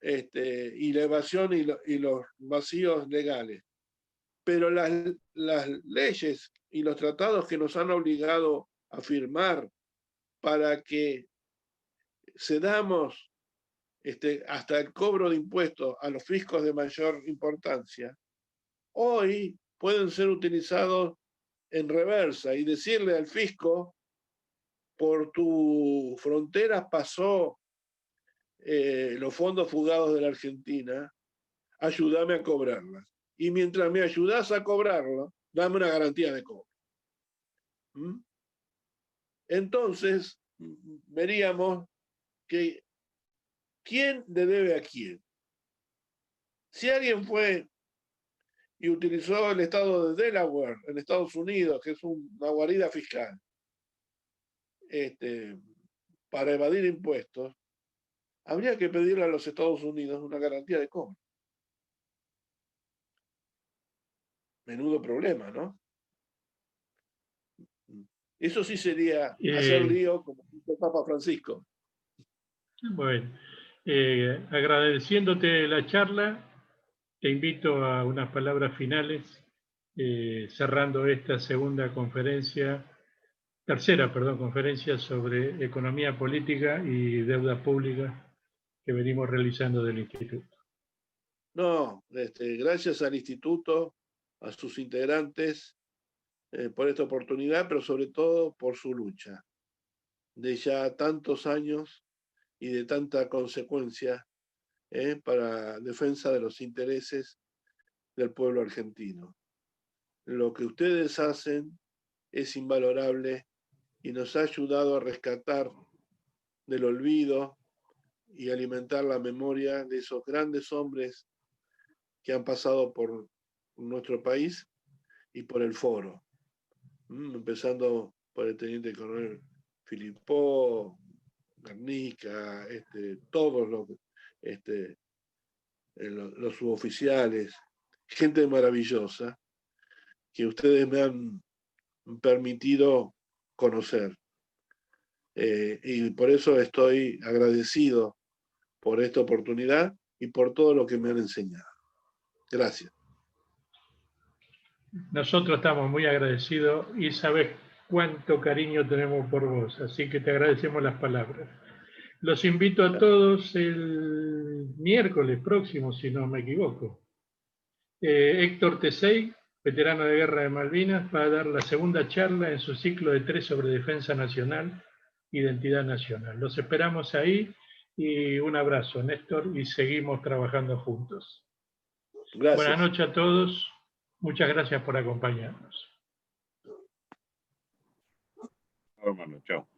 y la evasión y los vacíos legales. Pero las leyes y los tratados que nos han obligado a firmar para que cedamos hasta el cobro de impuestos a los fiscos de mayor importancia, hoy pueden ser utilizados en reversa y decirle al fisco: por tu frontera pasó los fondos fugados de la Argentina, ayúdame a cobrarlas. Y mientras me ayudas a cobrarlo, dame una garantía de cobro. Entonces, veríamos que quién le debe a quién. Si alguien fue y utilizó el estado de Delaware en Estados Unidos, que es una guarida fiscal, para evadir impuestos, habría que pedirle a los Estados Unidos una garantía de cobro. Menudo problema, ¿no? Eso sí sería hacer lío como dijo el Papa Francisco. Bueno, agradeciéndote la charla, te invito a unas palabras finales, cerrando esta tercera conferencia sobre economía política y deuda pública que venimos realizando del Instituto. No, gracias al Instituto, a sus integrantes, por esta oportunidad, pero sobre todo por su lucha de ya tantos años y de tanta consecuencia para defensa de los intereses del pueblo argentino. Lo que ustedes hacen es invalorable y nos ha ayudado a rescatar del olvido y alimentar la memoria de esos grandes hombres que han pasado por nuestro país y por el foro, empezando por el teniente coronel Filippo, Garnica, todos los suboficiales, gente maravillosa que ustedes me han permitido conocer. Y por eso estoy agradecido por esta oportunidad y por todo lo que me han enseñado. Gracias. Nosotros estamos muy agradecidos y sabes cuánto cariño tenemos por vos, así que te agradecemos las palabras. Los invito a todos el miércoles próximo, si no me equivoco. Héctor Tesey, veterano de Guerra de Malvinas, va a dar la segunda charla en su ciclo de 3 sobre defensa nacional, identidad nacional. Los esperamos ahí y un abrazo, Néstor, y seguimos trabajando juntos. Gracias. Buenas noches a todos. Muchas gracias por acompañarnos. Hermano, chao.